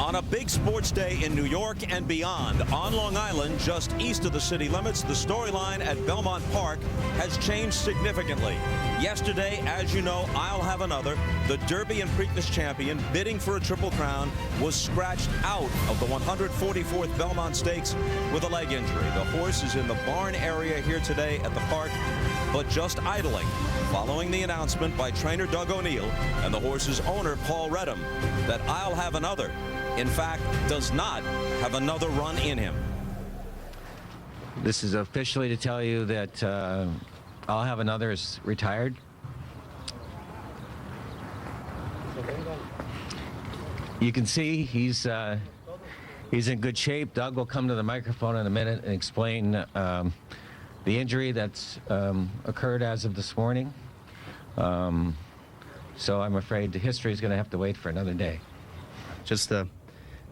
On a big sports day in New York and beyond, on Long Island, just east of the city limits, the storyline at Belmont Park has changed significantly. Yesterday, as you know, I'll Have Another, the Derby and Preakness champion bidding for a Triple Crown, was scratched out of the 144th Belmont Stakes with a leg injury. The horse is in the barn area here today at the park, but just idling, following the announcement by trainer Doug O'Neill and the horse's owner, Paul Reddam, that I'll Have Another, in fact, does not have another run in him. This is officially to tell you that I'll Have Another is retired. You can see he's in good shape. Doug will come to the microphone in a minute and explain the injury that's occurred as of this morning. So I'm afraid the history is going to have to wait for another day. Just a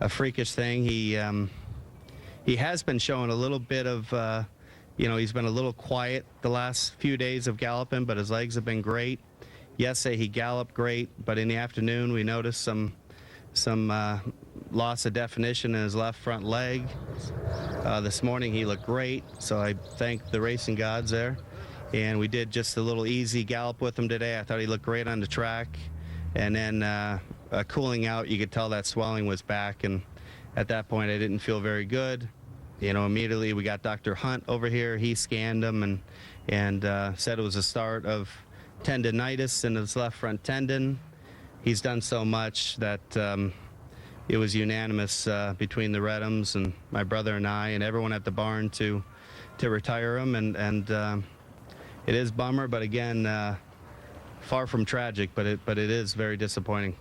freakish thing. He has been showing a little bit of, he's been a little quiet the last few days of galloping, but his legs have been great. Yesterday he galloped great, but in the afternoon we noticed some loss of definition in his left front leg. This morning he looked great, so I thank the racing gods there. And we did just a little easy gallop with him today. I thought he looked great on the track. And then cooling out, you could tell that swelling was back, and at that point I didn't feel very good. Immediately we got Dr. Hunt over here. He scanned him and said it was a start of tendinitis in his left front tendon. He's done so much that it was unanimous between the Reddams and my brother and I and everyone at the barn to retire him, and it is bummer, but again, far from tragic, but it is very disappointing.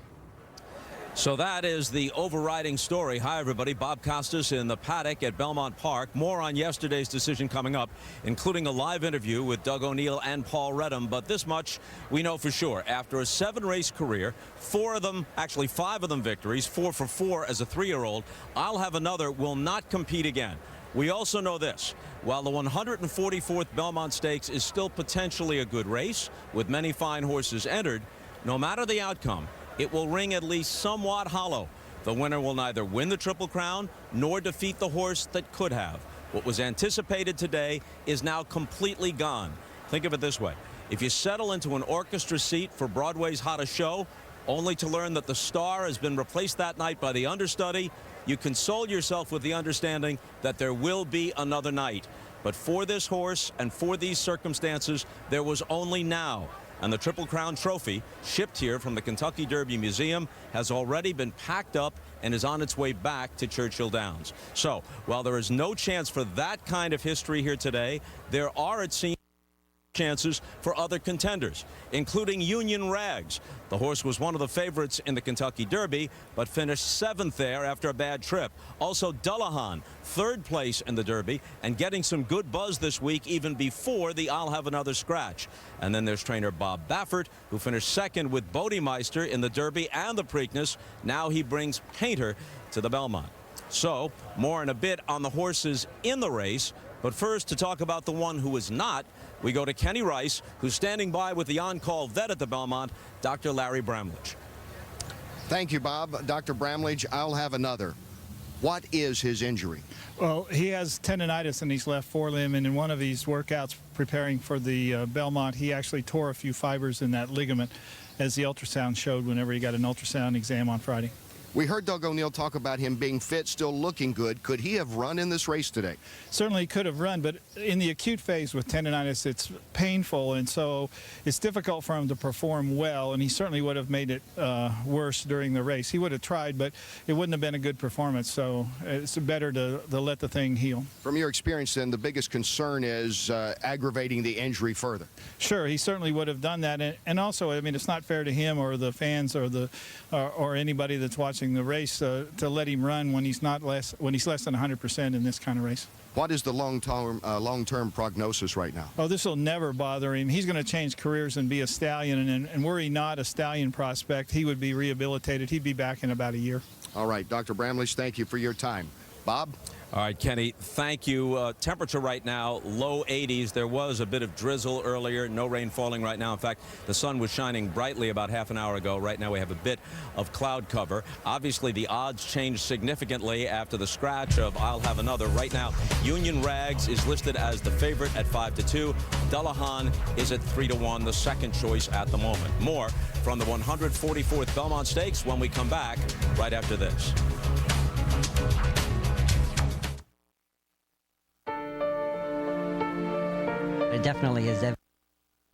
So that is the overriding story. Hi, everybody. Bob Costas in the paddock at Belmont Park. More on yesterday's decision coming up, including a live interview with Doug O'Neill and Paul Reddam. But this much we know for sure. After a 7-race career, 5 of them victories, 4 for 4 as a 3-year-old, I'll Have Another will not compete again. We also know this. While the 144th Belmont Stakes is still potentially a good race, with many fine horses entered, no matter the outcome, it will ring at least somewhat hollow. The winner will neither win the Triple Crown nor defeat the horse that could have. What was anticipated today is now completely gone. Think of it this way. If you settle into an orchestra seat for Broadway's hottest show, only to learn that the star has been replaced that night by the understudy, you console yourself with the understanding that there will be another night. But for this horse and for these circumstances, there was only now. And the Triple Crown trophy, shipped here from the Kentucky Derby Museum, has already been packed up and is on its way back to Churchill Downs. So, while there is no chance for that kind of history here today, there are, it seems, chances for other contenders, including Union Rags. The horse was one of the favorites in the Kentucky Derby, but finished 7th there after a bad trip. Also, Dullahan, 3rd place in the Derby, and getting some good buzz this week even before the I'll Have Another scratch. And then there's trainer Bob Baffert, who finished 2nd with Bodemeister in the Derby and the Preakness. Now he brings Painter to the Belmont. So, more in a bit on the horses in the race. But first, to talk about the one who is not, we go to Kenny Rice, who's standing by with the on-call vet at the Belmont, Dr. Larry Bramlage. Thank you, Bob. Dr. Bramlage, I'll Have Another. What is his injury? Well, he has tendinitis in his left forelimb, and in one of his workouts preparing for the Belmont, he actually tore a few fibers in that ligament, as the ultrasound showed whenever he got an ultrasound exam on Friday. We heard Doug O'Neill talk about him being fit, still looking good. Could he have run in this race today? Certainly could have run, but in the acute phase with tendinitis, it's painful, and so it's difficult for him to perform well, and he certainly would have made it worse during the race. He would have tried, but it wouldn't have been a good performance, so it's better to let the thing heal. From your experience, then, the biggest concern is aggravating the injury further. Sure, he certainly would have done that, and also, I mean, it's not fair to him or the fans or anybody that's watching the race to let him run when he's less than 100% in this kind of race. What is the long-term prognosis right now? Oh, this will never bother him. He's going to change careers and be a stallion, and were he not a stallion prospect, he would be rehabilitated. He'd be back in about a year. All right, Dr. Bramlage, thank you for your time. Bob? All right, Kenny, thank you. Temperature right now, low 80s. There was a bit of drizzle earlier. No rain falling right now. In fact, the sun was shining brightly about half an hour ago. Right now we have a bit of cloud cover. Obviously, the odds changed significantly after the scratch of I'll Have Another. Right now, Union Rags is listed as the favorite at 5-2. Dullahan is at 3-1, the second choice at the moment. More from the 144th Belmont Stakes when we come back right after this. It definitely is.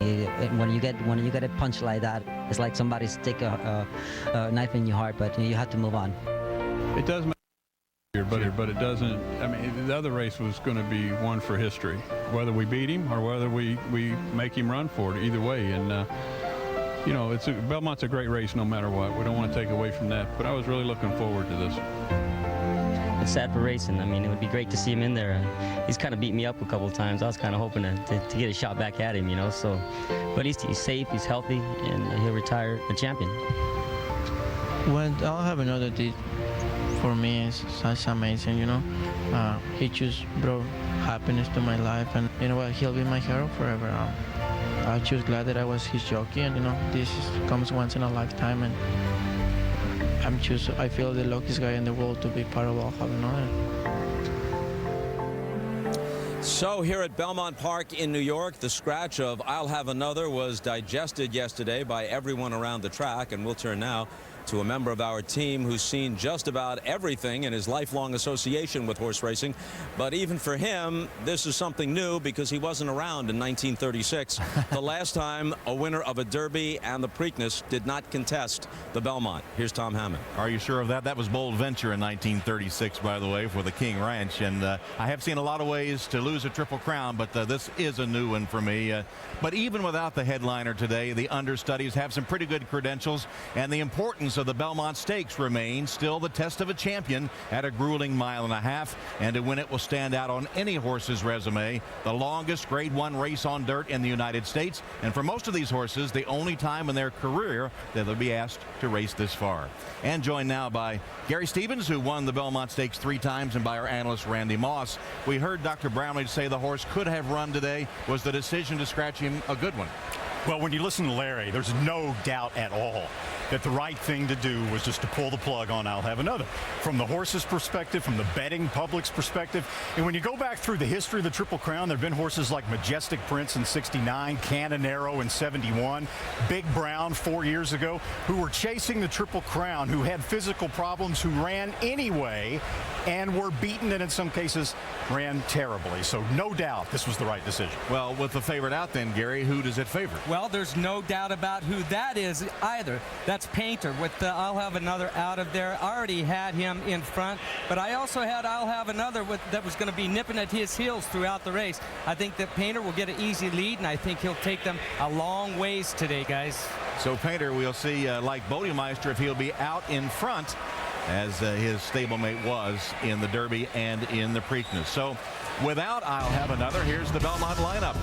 When you get a punch like that, it's like somebody stick a knife in your heart. But you have to move on. It does matter, but it doesn't. I mean, the other race was going to be one for history, whether we beat him or whether we make him run for it. Either way, and you know, Belmont's a great race no matter what. We don't want to take away from that. But I was really looking forward to this. It's sad for racing. I mean, it would be great to see him in there. He's kind of beat me up a couple of times. I was kind of hoping to get a shot back at him, you know. So, but he's safe, he's healthy, and he'll retire a champion. What I'll Have Another did for me is such amazing, you know. He just brought happiness to my life, and you know what? He'll be my hero forever. I'm just glad that I was his jockey, and you know, this comes once in a lifetime, and I feel the luckiest guy in the world to be part of I'll Have Another. So here at Belmont Park in New York, the scratch of I'll Have Another was digested yesterday by everyone around the track, and we'll turn now to a member of our team who's seen just about everything in his lifelong association with horse racing. But even for him, this is something new because he wasn't around in 1936, the last time a winner of a Derby and the Preakness did not contest the Belmont. Here's Tom Hammond. Are you sure of that? That was Bold Venture in 1936, by the way, for the King Ranch. And I have seen a lot of ways to lose a Triple Crown, but this is a new one for me. But even without the headliner today, the understudies have some pretty good credentials, and the importance of the Belmont Stakes remains still the test of a champion at a grueling 1.5 miles, and to win it will stand out on any horse's resume. The longest Grade 1 race on dirt in the United States, and for most of these horses, the only time in their career that they'll be asked to race this far. And joined now by Gary Stevens, who won the Belmont Stakes 3 times, and by our analyst Randy Moss. We heard Dr. Brownlee say the horse could have run today. Was the decision to scratch him a good one? Well, when you listen to Larry, there's no doubt at all that the right thing to do was just to pull the plug on I'll Have Another. From the horse's perspective, from the betting public's perspective, and when you go back through the history of the Triple Crown, there have been horses like Majestic Prince in '69, Canonero in '71, Big Brown 4 years ago, who were chasing the Triple Crown, who had physical problems, who ran anyway, and were beaten, and in some cases ran terribly. So no doubt this was the right decision. Well, with the favorite out then, Gary, who does it favor? Well, there's no doubt about who that is either. That's Painter with I'll Have Another out of there. I already had him in front, but I also had I'll Have Another that was going to be nipping at his heels throughout the race. I think that Painter will get an easy lead, and I think he'll take them a long ways today, guys. So Painter, we'll see, like Bodemeister, if he'll be out in front as his stablemate was in the Derby and in the Preakness. So without I'll Have Another, here's the Belmont lineup.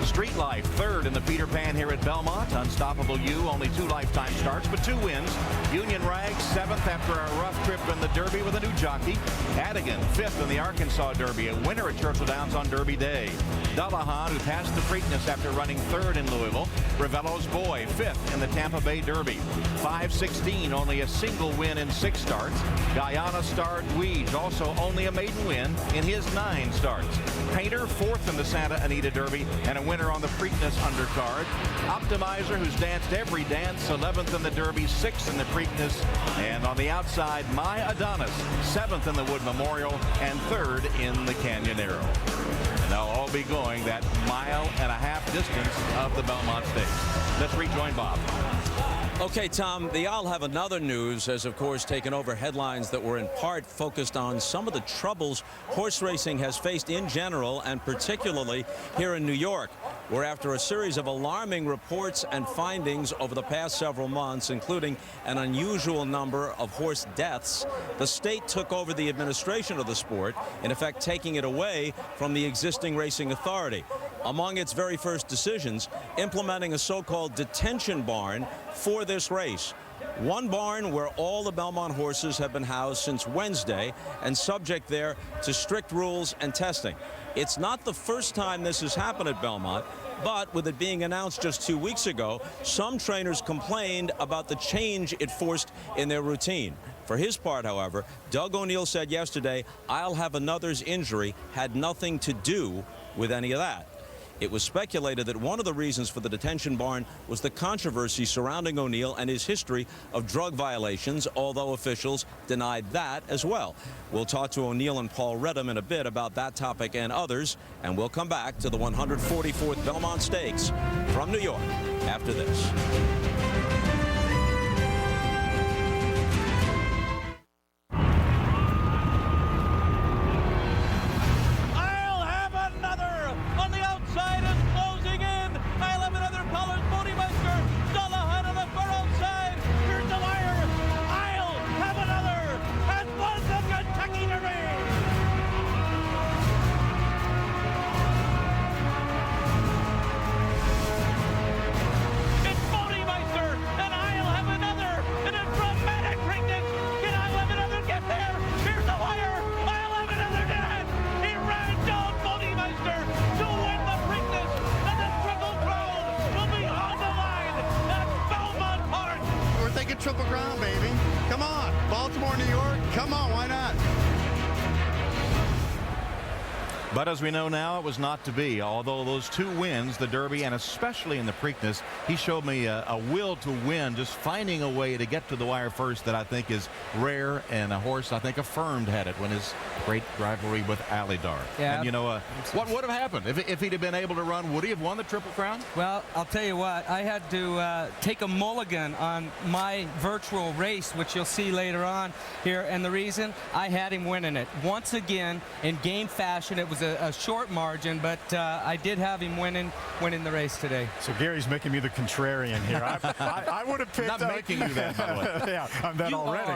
Street Life, third in the Peter Pan here at Belmont. Unstoppable You, only 2 lifetime starts, but 2 wins. Union Rags, 7th after a rough trip in the Derby with a new jockey. Adigan, 5th in the Arkansas Derby, a winner at Churchill Downs on Derby Day. Dullahan, who passed the Preakness after running 3rd in Louisville. Ravello's Boy, 5th in the Tampa Bay Derby. 5-16, only a single win in 6 starts. Guyana Star Dweej, also only a maiden win in his 9 starts. Painter, 4th in the Santa Anita Derby, and a winner on the Preakness undercard. Optimizer, who's danced every dance, 11th in the Derby, 6th in the Preakness, and on the outside, My Adonis, 7th in the Wood Memorial, and 3rd in the Canyonero. And they'll all be going that 1.5 mile distance of the Belmont Stakes. Let's rejoin Bob. Okay, Tom, the I'll Have Another news has, of course, taken over headlines that were in part focused on some of the troubles horse racing has faced in general, and particularly here in New York, where after a series of alarming reports and findings over the past several months, including an unusual number of horse deaths, the state took over the administration of the sport, in effect taking it away from the existing racing authority. Among its very first decisions, implementing a so-called detention barn for this race. one barn where all the Belmont horses have been housed since Wednesday and subject there to strict rules and testing. It's not the first time this has happened at Belmont, but with it being announced just 2 weeks ago, some trainers complained about the change it forced in their routine. For his part, however, Doug O'Neill said yesterday, "I'll have another's injury had nothing to do with any of that." It was speculated that one of the reasons for the detention barn was the controversy surrounding O'Neill and his history of drug violations, although officials denied that as well. We'll talk to O'Neill and Paul Reddam in a bit about that topic and others, and we'll come back to the 144th Belmont Stakes from New York after this. Triple Crown, baby. Come on. Baltimore, New York. Come on. Why not? But as we know now, it was not to be. Although those 2 wins, the Derby and especially in the Preakness, he showed me a will to win, just finding a way to get to the wire first that I think is rare, and a horse I think affirmed had it when his great rivalry with Alidar. Yeah. And you know, what would have happened if he'd have been able to run? Would he have won the Triple Crown? Well, I'll tell you what, I had to take a mulligan on my virtual race, which you'll see later on here, and the reason, I had him winning it. Once again, in game fashion, it was a short margin, but I did have him winning the race today. So Gary's making me the contrarian here. I would have picked... Not making you that, by the way. Yeah, I'm that already.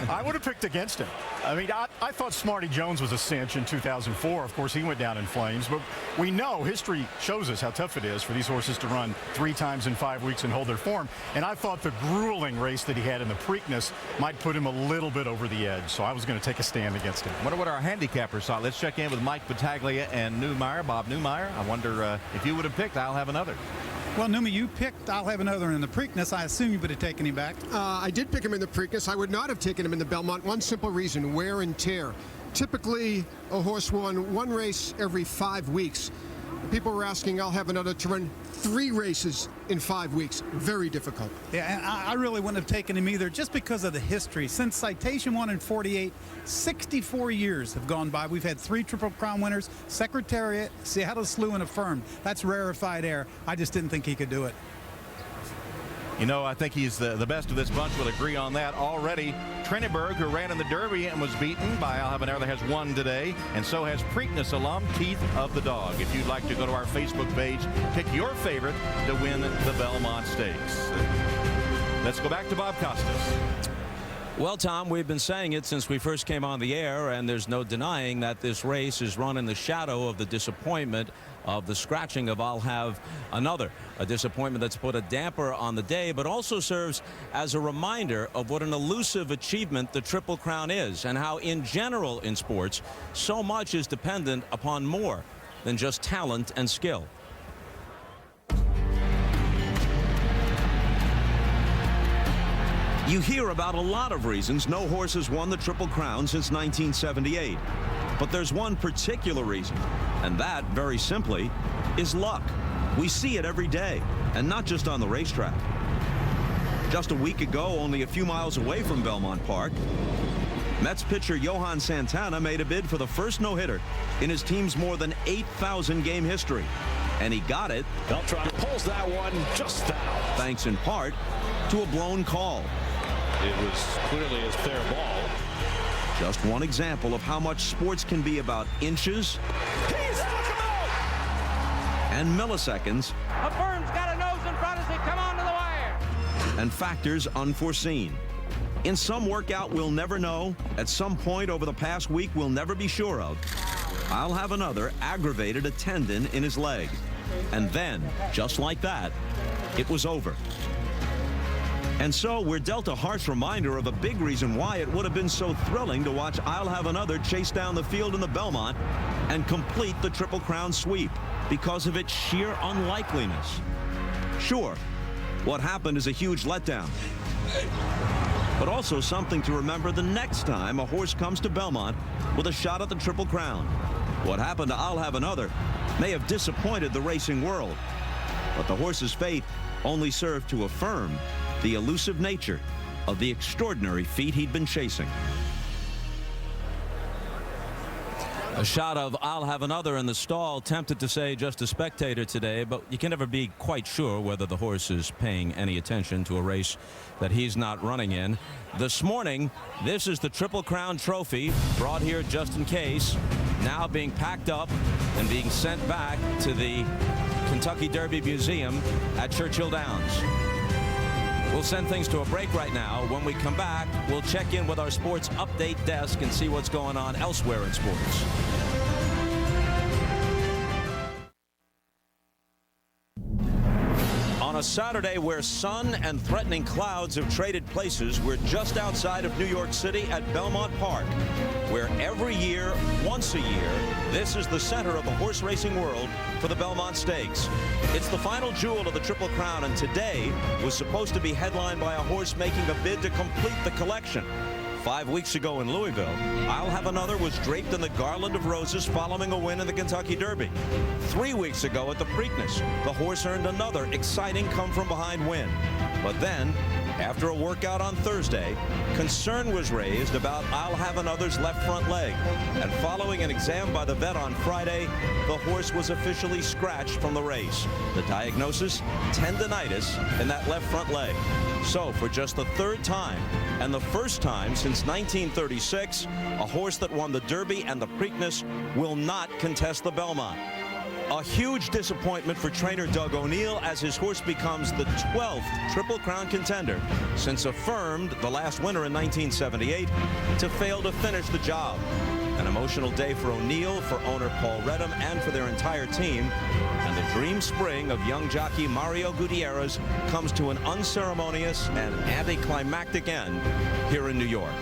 I would have picked against him. I mean, I thought Smarty Jones was a cinch in 2004. Of course, he went down in flames, but we know history shows us how tough it is for these horses to run 3 times in 5 weeks and hold their form. And I thought the grueling race that he had in the Preakness might put him a little bit over the edge. So I was going to take a stand against him. I wonder what our handicappers thought. Let's check in with Mike Battaglia and Neumeier, Bob Neumeier. I wonder if you would have picked I'll Have Another. Well, Numi, you picked I'll Have Another in the Preakness. I assume you would have taken him back. I did pick him in the Preakness. I would not have taken him in the Belmont. One simple reason, wear and tear. Typically, a horse won 1 race every 5 weeks. People were asking I'll Have Another to run 3 races in 5 weeks. Very difficult. Yeah, and I really wouldn't have taken him either, just because of the history. Since Citation won in 48, 64 years have gone by. We've had 3 Triple Crown winners, Secretariat, Seattle Slew, and Affirmed. That's rarefied air. I just didn't think he could do it. You know, I think he's the best of this bunch. We'll agree on that already. Triniberg, who ran in the Derby and was beaten by I'll Have Another, has won today, and so has Preakness alum Teeth of the Dog. If you'd like to go to our Facebook page, pick your favorite to win the Belmont Stakes. Let's go back to Bob Costas. Well, Tom, we've been saying it since we first came on the air, and there's no denying that this race is run in the shadow of the disappointment of the scratching of I'll Have Another, a disappointment that's put a damper on the day, but also serves as a reminder of what an elusive achievement the Triple Crown is, and how in general in sports so much is dependent upon more than just talent and skill. You hear about a lot of reasons no horse has won the Triple Crown since 1978. But there's one particular reason, and that, very simply, is luck. We see it every day, and not just on the racetrack. Just a week ago, only a few miles away from Belmont Park, Mets pitcher Johan Santana made a bid for the first no-hitter in his team's more than 8,000 game history. And he got it. Beltran pulls that one just foul. Thanks in part to a blown call. It was clearly a fair ball. Just one example of how much sports can be about inches and milliseconds. Affirm's got a nose in front as they come onto the wire. And factors unforeseen. In some workout we'll never know, at some point over the past week we'll never be sure of, I'll Have Another aggravated a tendon in his leg. And then, just like that, it was over. And so we're dealt a harsh reminder of a big reason why it would have been so thrilling to watch I'll Have Another chase down the field in the Belmont and complete the Triple Crown sweep because of its sheer unlikeliness. Sure, what happened is a huge letdown, but also something to remember the next time a horse comes to Belmont with a shot at the Triple Crown. What happened to I'll Have Another may have disappointed the racing world, but the horse's fate only served to affirm the elusive nature of the extraordinary feat he'd been chasing. A shot of I'll Have Another in the stall, tempted to say just a spectator today, but you can never be quite sure whether the horse is paying any attention to a race that he's not running in. This morning, this is the Triple Crown trophy, brought here just in case, now being packed up and being sent back to the Kentucky Derby Museum at Churchill Downs. We'll send things to a break right now. When we come back, we'll check in with our sports update desk and see what's going on elsewhere in sports. On a Saturday where sun and threatening clouds have traded places, we're just outside of New York City at Belmont Park, where every year, once a year, this is the center of the horse racing world for the Belmont Stakes. It's the final jewel of the Triple Crown, and today was supposed to be headlined by a horse making a bid to complete the collection. 5 weeks ago in Louisville, I'll Have Another was draped in the garland of roses following a win in the Kentucky Derby. 3 weeks ago at the Preakness, the horse earned another exciting come-from-behind win. But then, after a workout on Thursday, concern was raised about I'll Have Another's left front leg. And following an exam by the vet on Friday, the horse was officially scratched from the race. The diagnosis? Tendinitis in that left front leg. So for just the third time, and the first time since 1936, a horse that won the Derby and the Preakness will not contest the Belmont. A huge disappointment for trainer Doug O'Neill as his horse becomes the 12th Triple Crown contender since affirmed, the last winner in 1978, to fail to finish the job. An emotional day for O'Neill, for owner Paul Reddam, and for their entire team. And the dream spring of young jockey Mario Gutierrez comes to an unceremonious and anticlimactic end here in New York.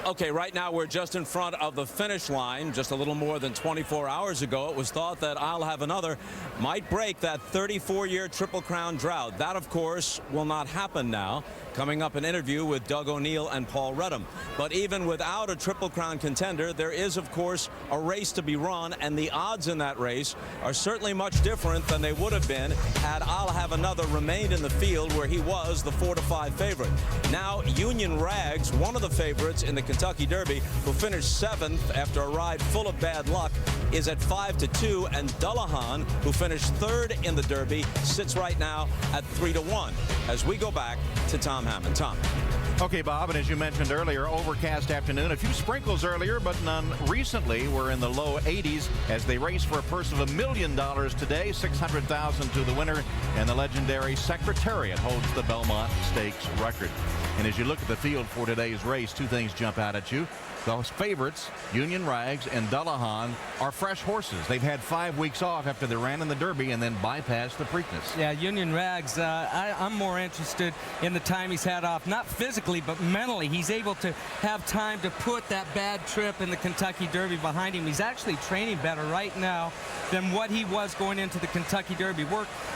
Okay, right now we're just in front of the finish line. Just a little more than 24 hours ago, it was thought that I'll Have Another might break that 34-year Triple Crown drought. That, of course, will not happen now. Coming up, an interview with Doug O'Neill and Paul Reddam. But even without a Triple Crown contender, there is, of course, a race to be run, and the odds in that race are certainly much different than they would have been had I'll Have Another remained in the field where he was the 4-5 favorite. Now, Union Rags, one of the favorites in the Kentucky Derby, who finished 7th after a ride full of bad luck, is at 5-2, and Dullahan, who finished 3rd in the Derby, sits right now at 3-1. As we go back to Tom Hammond. Tom. Okay, Bob, and as you mentioned earlier, overcast afternoon. A few sprinkles earlier, but none recently. We're in the low 80s as they race for a purse of $1 million today, $600,000 to the winner, and the legendary Secretariat holds the Belmont Stakes record. And as you look at the field for today's race, two things jump out at you. Those favorites, Union Rags and Dullahan, are fresh horses. They've had 5 weeks off after they ran in the Derby and then bypassed the Preakness. Yeah, Union Rags, I'm more interested in the time he's had off, not physically, but mentally. He's able to have time to put that bad trip in the Kentucky Derby behind him. He's actually training better right now than what he was going into the Kentucky Derby.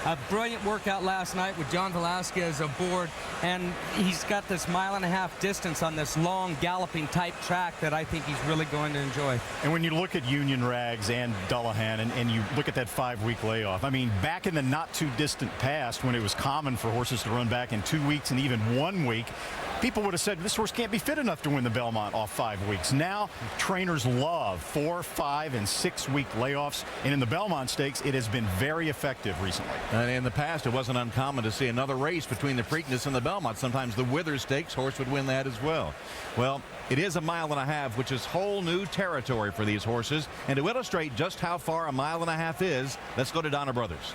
A brilliant workout last night with John Velasquez aboard, and he's got this 1.5 mile distance on this long galloping type track that I think he's really going to enjoy. And when you look at Union Rags and Dullahan and you look at that 5-week layoff, I mean, back in the not too distant past when it was common for horses to run back in 2 weeks and even 1 week, people would have said this horse can't be fit enough to win the Belmont off 5 weeks. Now trainers love 4, 5, and 6 week layoffs, and in the Belmont Stakes it has been very effective recently. And in the past it wasn't uncommon to see another race between the Preakness and the Belmont. Sometimes the Withers Stakes horse would win that as well. Well, it is 1.5 miles, which is whole new territory for these horses. And to illustrate just how far 1.5 miles is, let's go to Donna Brothers.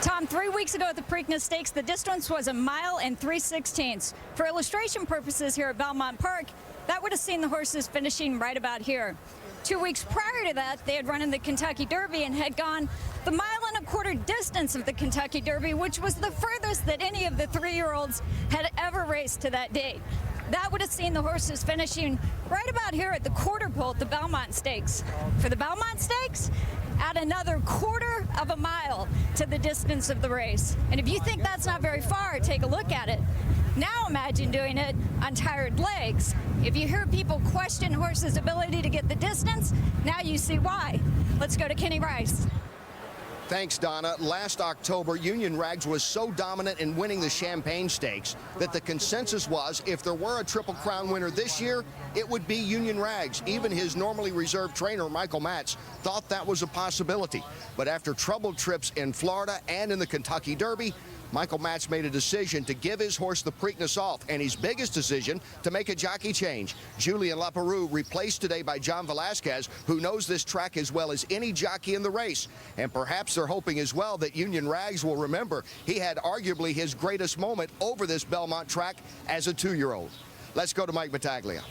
Tom, 3 weeks ago at the Preakness Stakes, the distance was 1 mile and 3/16. For illustration purposes here at Belmont Park, that would have seen the horses finishing right about here. 2 weeks prior to that, they had run in the Kentucky Derby and had gone the 1.25 mile distance of the Kentucky Derby, which was the furthest that any of the 3-year-olds had ever raced to that date. That would have seen the horses finishing right about here at the quarter pole at the Belmont Stakes. For the Belmont Stakes, add another 1/4 mile to the distance of the race. And if you think that's not very far, take a look at it. Now imagine doing it on tired legs. If you hear people question horses' ability to get the distance, now you see why. Let's go to Kenny Rice. Thanks, Donna. Last October, Union Rags was so dominant in winning the Champagne Stakes that the consensus was if there were a Triple Crown winner this year, it would be Union Rags. Even his normally reserved trainer, Michael Matz, thought that was a possibility. But after troubled trips in Florida and in the Kentucky Derby, Michael Matz made a decision to give his horse the Preakness off, and his biggest decision to make a jockey change. Julian Leparoux replaced today by John Velasquez, who knows this track as well as any jockey in the race. And perhaps they're hoping as well that Union Rags will remember he had arguably his greatest moment over this Belmont track as a 2-year-old. Let's go to Mike Battaglia.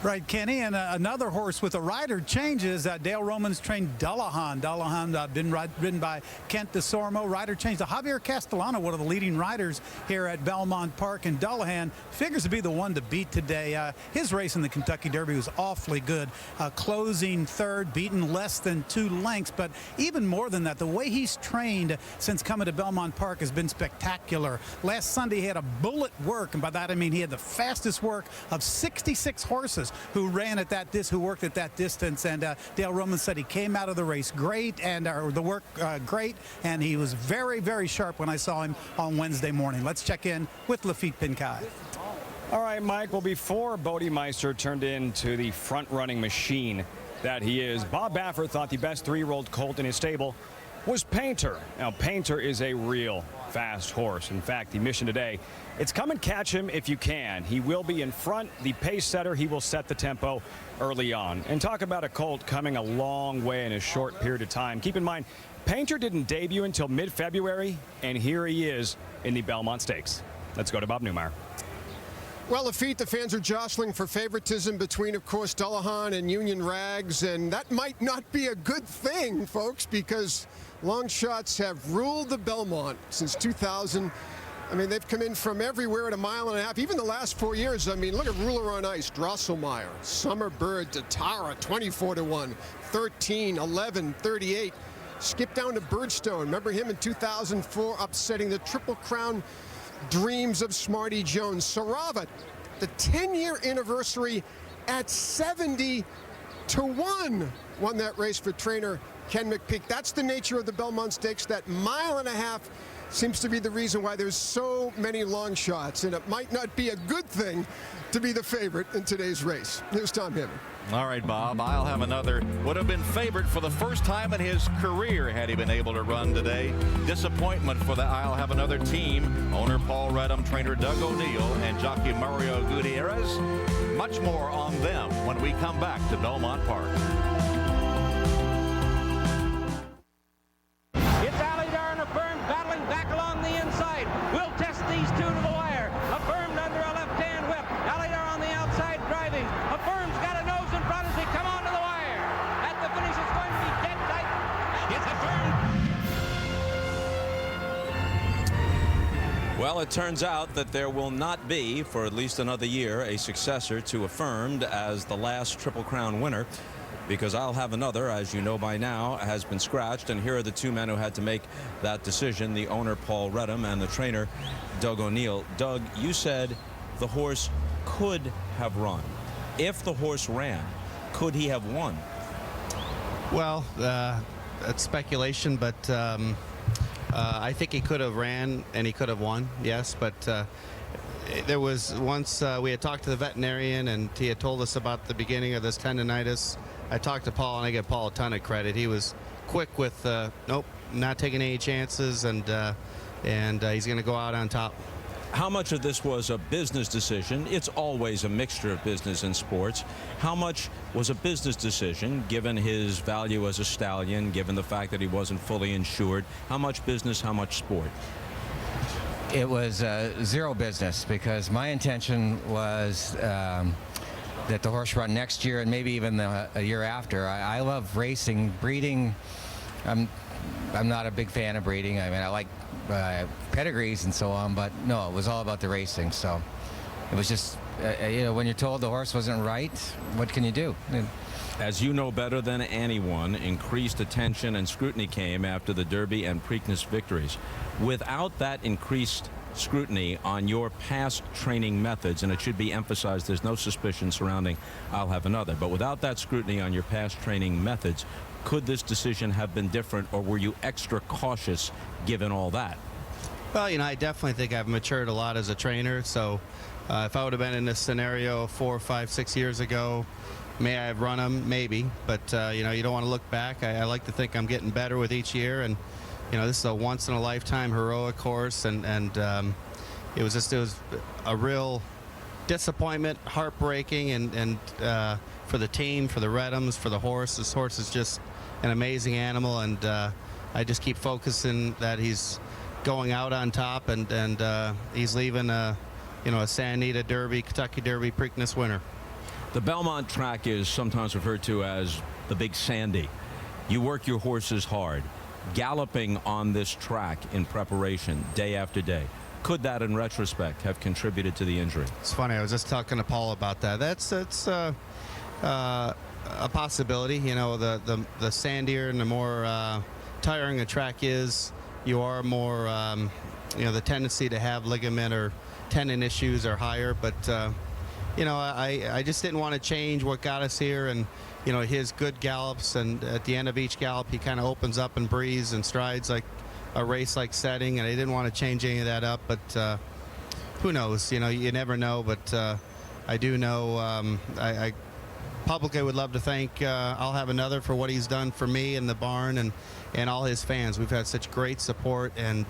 Right, Kenny, and another horse with a rider changes. Dale Romans trained Dullahan. Dullahan been ridden by Kent DeSormo. Rider changed to Javier Castellano, one of the leading riders here at Belmont Park. And Dullahan figures to be the one to beat today. His race in the Kentucky Derby was awfully good. Closing third, beaten less than 2 lengths. But even more than that, the way he's trained since coming to Belmont Park has been spectacular. Last Sunday, he had a bullet work, and by that I mean he had the fastest work of 66 horses who ran at that who worked at that distance. And Dale Romans said he came out of the race great, and the work great, and he was very, very sharp when I saw him on Wednesday morning. Let's check in with Lafitte Pinkai. All right, Mike. Well, before Bodemeister turned into the front-running machine that he is, Bob Baffert thought the best 3-year-old colt in his stable was Painter. Now, Painter is a real fast horse. In fact, the mission today, it's come and catch him if you can. He will be in front, the pace setter. He will set the tempo early on. And talk about a colt coming a long way in a short period of time. Keep in mind, Painter didn't debut until mid-February, and here he is in the Belmont Stakes. Let's go to Bob Neumeier. Well, Lafitte, the fans are jostling for favoritism between, of course, Dullahan and Union Rags, and that might not be a good thing, folks, because long shots have ruled the Belmont since 2000. I mean, they've come in from everywhere at 1.5 miles. Even the last 4 years, I mean, look at Ruler on Ice, Drosselmeyer, Summer Bird, Tatara, 24-1, 13, 11, 38. Skip down to Birdstone. Remember him in 2004 upsetting the Triple Crown dreams of Smarty Jones. Sarava, the 10-year anniversary at 70-1, won that race for trainer Ken McPeak. That's the nature of the Belmont Stakes. That 1.5 miles seems to be the reason why there's so many long shots, and it might not be a good thing to be the favorite in today's race. Here's Tom Hammond. All right, Bob, I'll have another. Would have been favored for the first time in his career had he been able to run today. Disappointment for the I'll Have Another team. Owner Paul Redham, trainer Doug O'Neill, and jockey Mario Gutierrez. Much more on them when we come back to Belmont Park. It's Alidar and Affirmed battling back along the inside. We'll test these two to the wire. Affirmed under a left-hand whip. Alidar on the outside driving. Affirmed's got a nose in front as they come onto the wire. At the finish, it's going to be dead tight. It's Affirmed. Well, it turns out that there will not be, for at least another year, a successor to Affirmed as the last Triple Crown winner, because I'll Have Another, as you know by now, has been scratched. And here are the two men who had to make that decision, the owner, Paul Redham, and the trainer, Doug O'Neill. Doug, you said the horse could have run. If the horse ran, could he have won? Well, that's speculation, but I think he could have ran and he could have won, yes. But there was once we had talked to the veterinarian, and he had told us about the beginning of this tendonitis. I talked to Paul, and I give Paul a ton of credit. He was quick with, nope, not taking any chances, and he's going to go out on top. How much of this was a business decision? It's always a mixture of business and sports. How much was a business decision, given his value as a stallion, given the fact that he wasn't fully insured? How much business, how much sport? It was zero business, because my intention was that the horse run next year and maybe even a year after. I love racing, breeding. I'm I'm not a big fan of breeding. I mean, I like pedigrees and so on, but no, it was all about the racing. So it was just, you know, when you're told the horse wasn't right, what can you do? As you know better than anyone, increased attention and scrutiny came after the Derby and Preakness victories. Without that increased scrutiny on your past training methods, and it should be emphasized there's no suspicion surrounding I'll Have Another, but without that scrutiny on your past training methods, could this decision have been different, or were you extra cautious given all that? Well, you know, I definitely think I've matured a lot as a trainer, so if I would have been in this scenario 4, 5, 6 years ago, may I have run them? Maybe, but you know, you don't want to look back. I like to think I'm getting better with each year, and you know, this is a once-in-a-lifetime heroic horse, and it was a real disappointment, heartbreaking, and for the team, for the Redhams, for the horse. This horse is just an amazing animal, and I just keep focusing that he's going out on top, and he's leaving a Santa Anita Derby, Kentucky Derby Preakness winner. The Belmont track is sometimes referred to as the Big Sandy. You work your horses hard. Galloping on this track in preparation day after day, could that in retrospect have contributed to the injury? It's funny, I was just talking to Paul about that. That's a possibility. You know, the sandier and the more tiring a track is, you are more, you know, the tendency to have ligament or tendon issues are higher. But you know, I just didn't want to change what got us here, and you know, his good gallops, and at the end of each gallop he kind of opens up and breathes and strides like a race-like setting, and I didn't want to change any of that up. But who knows? You know, you never know. But I do know I publicly would love to thank I'll Have Another for what he's done for me and the barn and all his fans. We've had such great support, and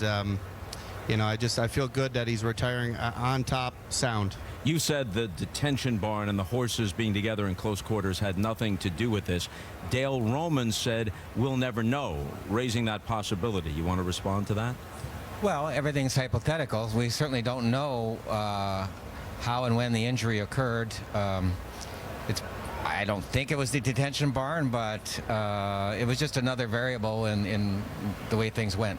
you know, I feel good that he's retiring on top, sound. You said the detention barn and the horses being together in close quarters had nothing to do with this. Dale Roman said we'll never know, raising that possibility. You want to respond to that? Well, everything's hypothetical. We certainly don't know how and when the injury occurred. I don't think it was the detention barn, but it was just another variable in the way things went.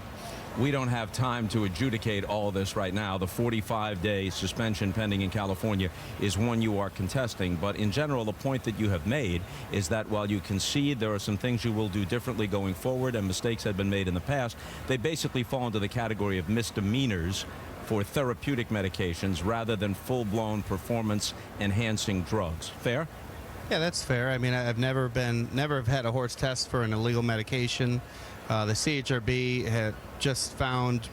We don't have time to adjudicate all this right now. The 45-day suspension pending in California is one you are contesting. But in general, the point that you have made is that while you concede there are some things you will do differently going forward and mistakes had been made in the past, they basically fall into the category of misdemeanors for therapeutic medications rather than full-blown performance-enhancing drugs. Fair? Yeah, that's fair. I mean, I've never have had a horse test for an illegal medication. The CHRB had just found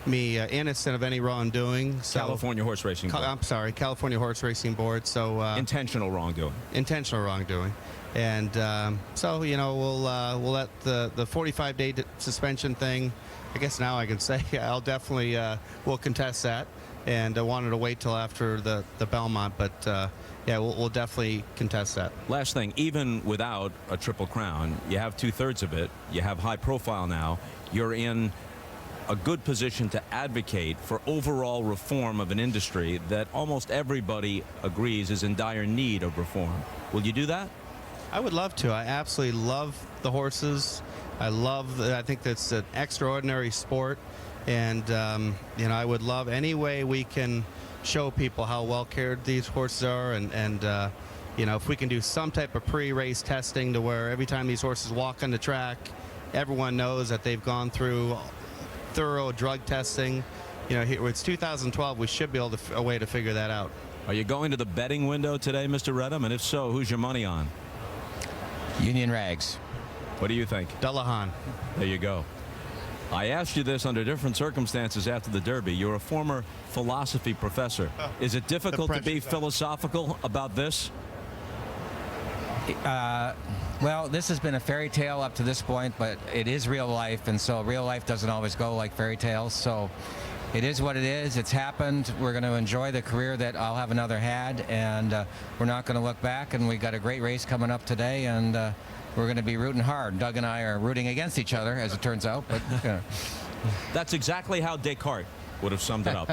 me innocent of any wrongdoing. So California Horse Racing Board. I'm sorry, California Horse Racing Board. So intentional wrongdoing. Intentional wrongdoing, and so you know, we'll let the 45-day suspension thing. I guess now I can say I'll definitely will contest that, and I wanted to wait till after the Belmont, but. Yeah, we'll definitely contest that. Last thing, even without a Triple Crown, you have 2/3 of it. You have high profile now. You're in a good position to advocate for overall reform of an industry that almost everybody agrees is in dire need of reform. Will you do that? I would love to. I absolutely love the horses. I think that's an extraordinary sport. And, you know, I would love any way we can show people how well cared these horses are, and you know, if we can do some type of pre-race testing to where every time these horses walk on the track, everyone knows that they've gone through thorough drug testing. You know, it's 2012. We should be able to a way to figure that out. Are you going to the betting window today, Mr. Redham? And if so, who's your money on? Union Rags. What do you think? Dullahan. There you go. I asked you this under different circumstances after the Derby. You're a former philosophy professor. Is it difficult to be philosophical about this? Well, this has been a fairy tale up to this point, but it is real life, and so real life doesn't always go like fairy tales. So it is what it is. It's happened. We're going to enjoy the career that I'll Have Another had, and we're not going to look back. And we got a great race coming up today, and we're going to be rooting hard. Doug and I are rooting against each other, as it turns out. But that's exactly how Descartes would have summed it up.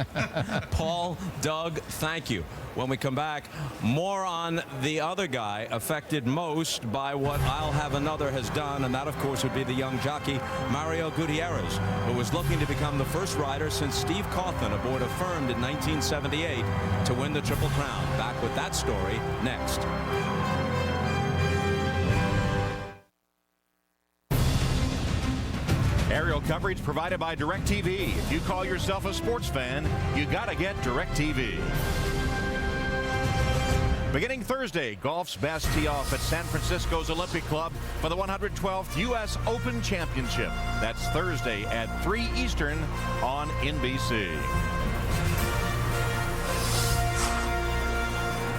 Paul, Doug, thank you. When we come back, more on the other guy affected most by what I'll Have Another has done, and that, of course, would be the young jockey Mario Gutierrez, who was looking to become the first rider since Steve Cawthon aboard Affirmed in 1978 to win the Triple Crown. Back with that story next. Aerial coverage provided by DirecTV. If you call yourself a sports fan, you gotta get DirecTV. Beginning Thursday, golf's best tee off at San Francisco's Olympic Club for the 112th U.S. Open Championship. That's Thursday at 3 Eastern on NBC.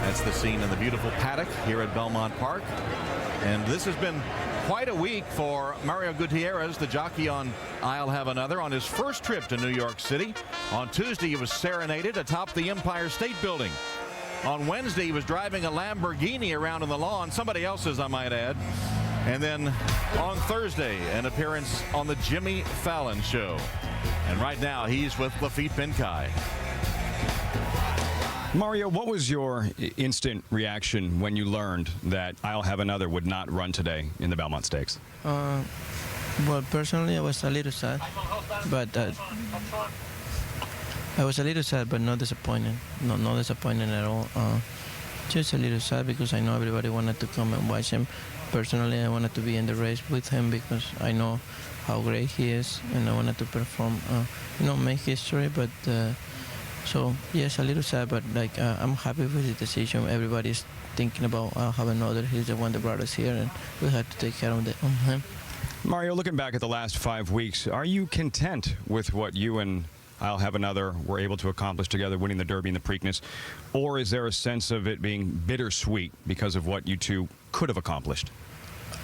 That's the scene in the beautiful paddock here at Belmont Park. And this has been quite a week for Mario Gutierrez, the jockey on I'll Have Another, on his first trip to New York City. On Tuesday, he was serenaded atop the Empire State Building. On Wednesday, he was driving a Lamborghini around on the lawn, somebody else's, I might add. And then on Thursday, an appearance on the Jimmy Fallon Show. And right now, he's with Lafitte Benkai. Mario, what was your instant reaction when you learned that I'll Have Another would not run today in the Belmont Stakes? Well, personally, I was a little sad, but not disappointed. No disappointed at all. Just a little sad because I know everybody wanted to come and watch him. Personally, I wanted to be in the race with him because I know how great he is, and I wanted to perform, make history. But so yes, a little sad, but I'm happy with the decision. Everybody's thinking about I'll Have Another. He's the one that brought us here, and we had to take care of him. Mario, looking back at the last 5 weeks, are you content with what you and I'll Have Another were able to accomplish together, winning the Derby and the Preakness? Or is there a sense of it being bittersweet because of what you two could have accomplished?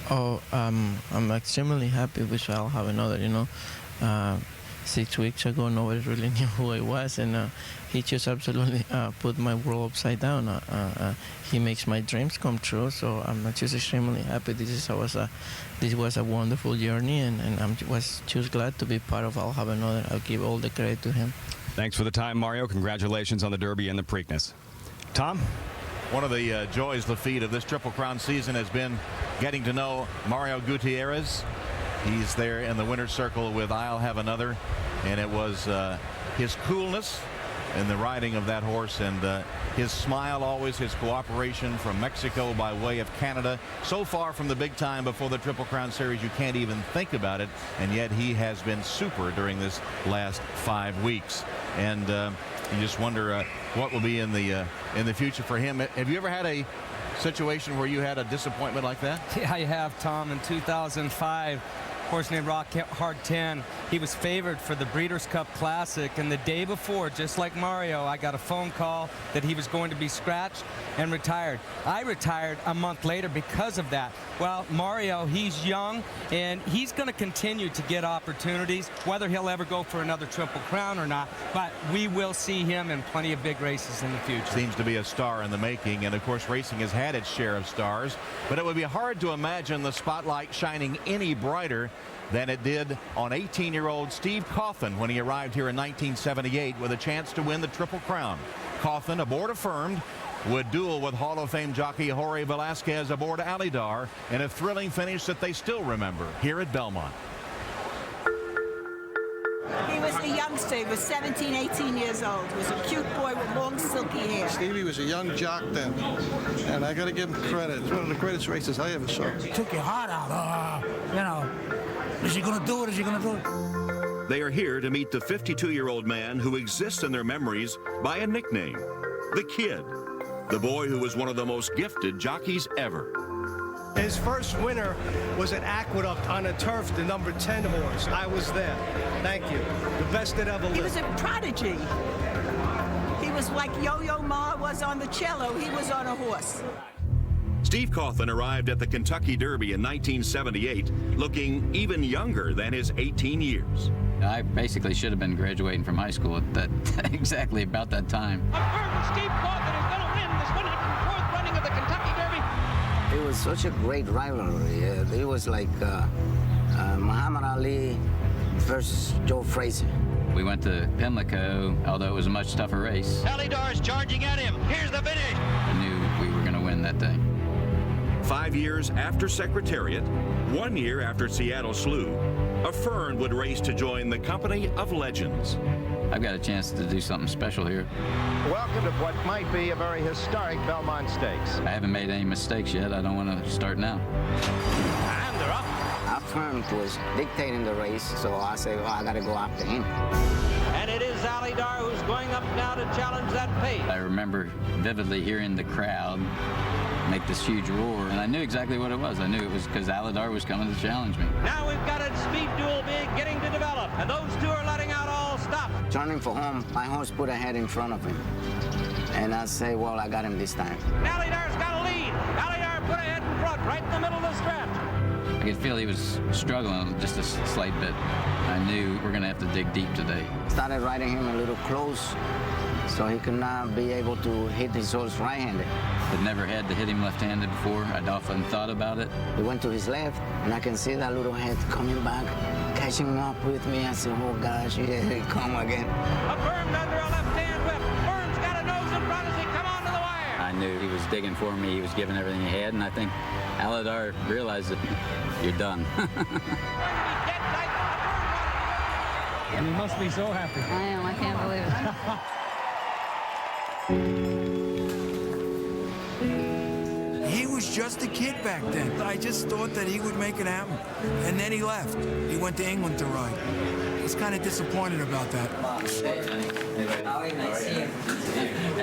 Oh, I'm extremely happy with I'll Have Another, 6 weeks ago, nobody really knew who I was, and he just absolutely put my world upside down. He makes my dreams come true, so I'm just extremely happy. This was a wonderful journey, and I was just glad to be part of I'll Have Another. I'll give all the credit to him. Thanks for the time, Mario. Congratulations on the Derby and the Preakness. Tom? One of the joys, Lafitte, of this Triple Crown season has been getting to know Mario Gutierrez. He's there in the winner's circle with I'll Have Another, and it was his coolness in the riding of that horse, and his smile always, his cooperation from Mexico by way of Canada. So far from the big time before the Triple Crown Series, you can't even think about it, and yet he has been super during this last 5 weeks. And you just wonder what will be in the future for him. Have you ever had a situation where you had a disappointment like that? Yeah, I have, Tom. In 2005, horse named Rock Hard 10. He was favored for the Breeders' Cup Classic, and the day before, just like Mario, I got a phone call that he was going to be scratched and retired. I retired a month later because of that. Well, Mario, he's young, and he's going to continue to get opportunities, whether he'll ever go for another Triple Crown or not, but we will see him in plenty of big races in the future. Seems to be a star in the making, and of course racing has had its share of stars, but it would be hard to imagine the spotlight shining any brighter than it did on 18-year-old Steve Cawthon when he arrived here in 1978 with a chance to win the Triple Crown. Cawthon, aboard Affirmed, would duel with Hall of Fame jockey Jorge Velasquez aboard Alidar in a thrilling finish that they still remember here at Belmont. He was a youngster. He was 17, 18 years old. He was a cute boy with long, silky hair. Stevie was a young jock then, and I got to give him credit. It's one of the greatest races I ever saw. He took your heart out. Is he going to do it? Is he going to do it? They are here to meet the 52-year-old man who exists in their memories by a nickname, the Kid, the boy who was one of the most gifted jockeys ever. His first winner was at Aqueduct on a turf, the number 10 horse. I was there. Thank you. The best that ever lived. He was a prodigy. He was like Yo-Yo Ma was on the cello. He was on a horse. Steve Cawthon arrived at the Kentucky Derby in 1978, looking even younger than his 18 years. I basically should have been graduating from high school at that exactly about that time. Steve Cawthon is going to win this 104th running of the Kentucky Derby. It was such a great rivalry. It was like Muhammad Ali versus Joe Frazier. We went to Pimlico, although it was a much tougher race. Alidar's charging at him. Here's the finish. I knew we were going to win that day. 5 years after Secretariat, 1 year after Seattle Slew, a Fern would race to join the company of legends. I've got a chance to do something special here. Welcome to what might be a very historic Belmont Stakes. I haven't made any mistakes yet. I don't want to start now. And they're up. Our firm was dictating the race, so I said, well, I got to go after him. And it is Alidar who's going up now to challenge that pace. I remember vividly hearing the crowd make this huge roar, and I knew exactly what it was. I knew it was because Alidar was coming to challenge me. Now we've got a speed duel beginning to develop, and those two are letting out all stop. Turning for home, my horse put a head in front of him. And I say, well, I got him this time. Alidar's got a lead. Alidar put a head in front, right in the middle of the stretch. I could feel he was struggling just a slight bit. I knew we're going to have to dig deep today. Started riding him a little close, so he could not be able to hit his horse right-handed. I'd never had to hit him left-handed before. I'd often thought about it. He went to his left, and I can see that little head coming back, catching up with me. I said, oh, gosh, here he come again. Affirmed under a left-hand whip. Fern's got a nose in front as he come onto the wire. I knew he was digging for me. He was giving everything he had, and I think Alidar realized that you're done. You must be so happy. I am. I can't believe it. He was just a kid back then. I just thought that he would make it happen. And then he left. He went to England to ride. I was kind of disappointed about that. Nice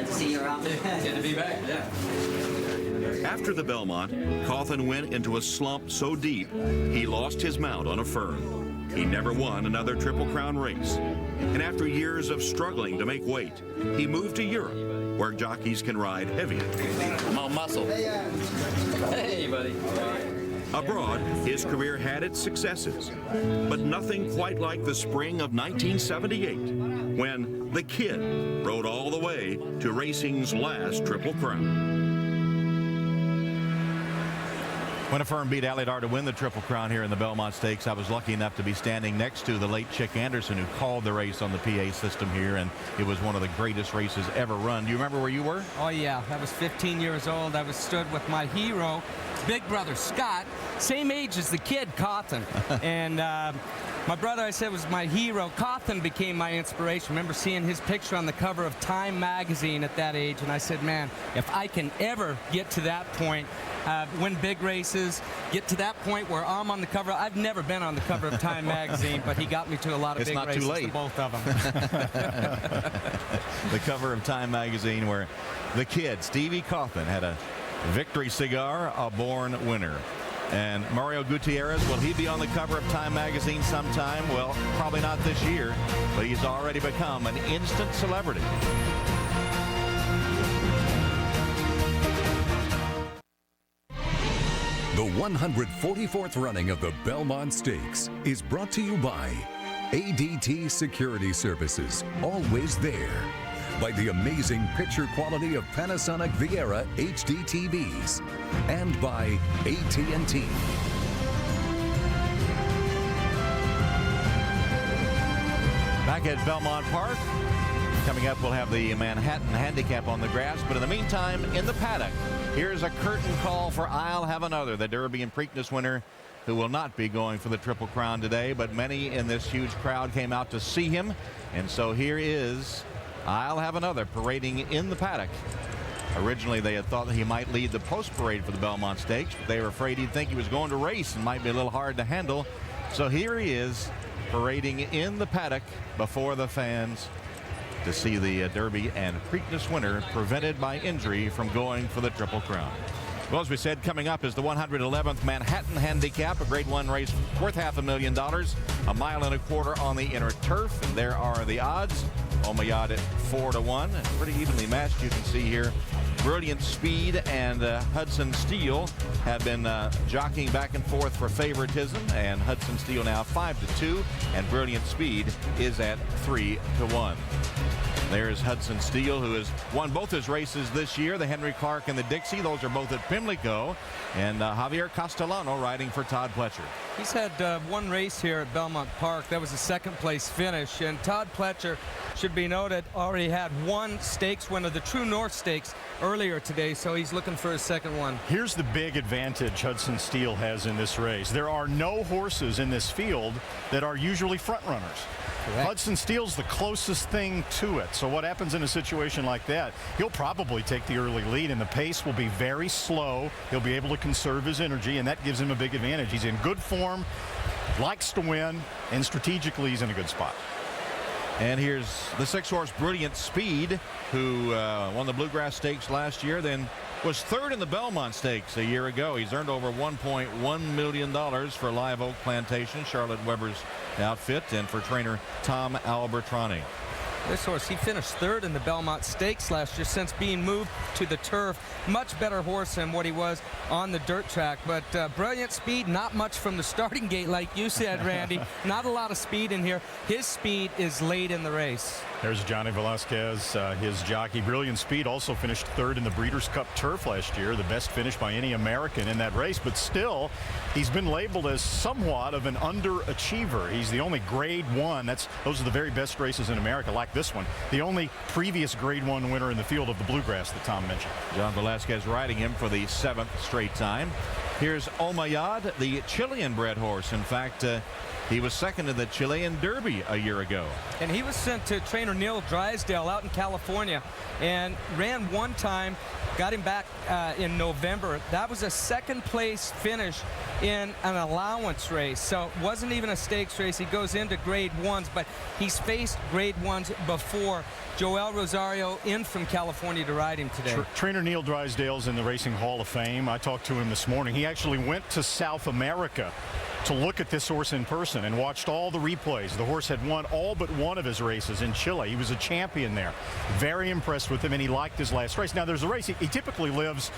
to see you around. Good to be back, yeah. After the Belmont, Cawthon went into a slump so deep, he lost his mount on a Fern. He never won another Triple Crown race. And after years of struggling to make weight, he moved to Europe, where jockeys can ride heavier. I'm all muscle. Hey, buddy. Abroad, his career had its successes, but nothing quite like the spring of 1978, when the Kid rode all the way to racing's last Triple Crown. When a Fern beat Alidar to win the Triple Crown here in the Belmont Stakes, I was lucky enough to be standing next to the late Chick Anderson, who called the race on the PA system here, and it was one of the greatest races ever run. Do you remember where you were? Oh, yeah. I was 15 years old. I was stood with my hero, big brother Scott, same age as the Kid, Cawthon. And my brother, I said, was my hero. Cawthon became my inspiration. I remember seeing his picture on the cover of Time magazine at that age, and I said, man, if I can ever get to that point, win big races, get to that point where I'm on the cover. I've never been on the cover of Time magazine, but he got me to a lot of big races. It's not too late. Both of them. The cover of Time magazine, where the Kid, Stevie Cawthon, had a victory cigar, a born winner. And Mario Gutierrez, will he be on the cover of Time magazine sometime? Well, probably not this year, but he's already become an instant celebrity. The 144th running of the Belmont Stakes is brought to you by ADT Security Services, always there. By the amazing picture quality of Panasonic Viera HD TVs. And by AT&T. Back at Belmont Park. Coming up, we'll have the Manhattan Handicap on the grass. But in the meantime, in the paddock, here's a curtain call for I'll Have Another, the Derby and Preakness winner, who will not be going for the Triple Crown today. But many in this huge crowd came out to see him. And so here is I'll Have Another parading in the paddock. Originally, they had thought that he might lead the post parade for the Belmont Stakes, but they were afraid he'd think he was going to race and might be a little hard to handle. So here he is parading in the paddock before the fans to see the Derby and Preakness winner prevented by injury from going for the Triple Crown. Well, as we said, coming up is the 111th Manhattan Handicap, a Grade 1 race worth $500,000, a mile and a quarter on the inner turf. And there are the odds. Omayad at 4-1, and pretty evenly matched. You can see here Brilliant Speed and Hudson Steele have been jockeying back and forth for favoritism, and Hudson Steele now 5-2, and Brilliant Speed is at 3-1. There's Hudson Steele, who has won both his races this year, the Henry Clark and the Dixie. Those are both at Pimlico, and Javier Castellano riding for Todd Pletcher. He's had one race here at Belmont Park. That was a second-place finish. And Todd Pletcher, should be noted, already had one stakes winner, the True North Stakes, earlier today, so he's looking for his second one. Here's the big advantage Hudson Steele has in this race. There are no horses in this field that are usually front runners. Correct. Hudson Steele's the closest thing to it. So what happens in a situation like that? He'll probably take the early lead, and the pace will be very slow. He'll be able to conserve his energy, and that gives him a big advantage. He's in good form, likes to win, and strategically he's in a good spot. And here's the 6-horse Brilliant Speed, who won the Bluegrass Stakes last year, then was third in the Belmont Stakes a year ago. He's earned over $1.1 million for Live Oak Plantation, Charlotte Weber's outfit, and for trainer Tom Albertrani. This horse, he finished third in the Belmont Stakes last year since being moved to the turf. Much better horse than what he was on the dirt track. But Brilliant Speed, not much from the starting gate, like you said, Randy. Not a lot of speed in here. His speed is late in the race. There's Johnny Velasquez, his jockey. Brilliant Speed also finished third in the Breeders' Cup Turf last year, the best finish by any American in that race. But still, he's been labeled as somewhat of an underachiever. He's the only Grade 1. Those are the very best races in America, like this one. The only previous Grade 1 winner in the field of the Bluegrass that Tom mentioned. John Velasquez riding him for the 7th straight time. Here's Omayad, the Chilean-bred horse. In fact, he was second in the Chilean Derby a year ago. And he was sent to trainer Neil Drysdale out in California and ran one time, got him back in November. That was a second-place finish in an allowance race. So it wasn't even a stakes race. He goes into Grade 1s, but he's faced Grade 1s before. Joel Rosario in from California to ride him today. Trainer Neil Drysdale's in the Racing Hall of Fame. I talked to him this morning. He actually went to South America to look at this horse in person and watched all the replays. The horse had won all but one of his races in Chile. He was a champion there. Very impressed with him, and he liked his last race. Now, there's a race. He typically lives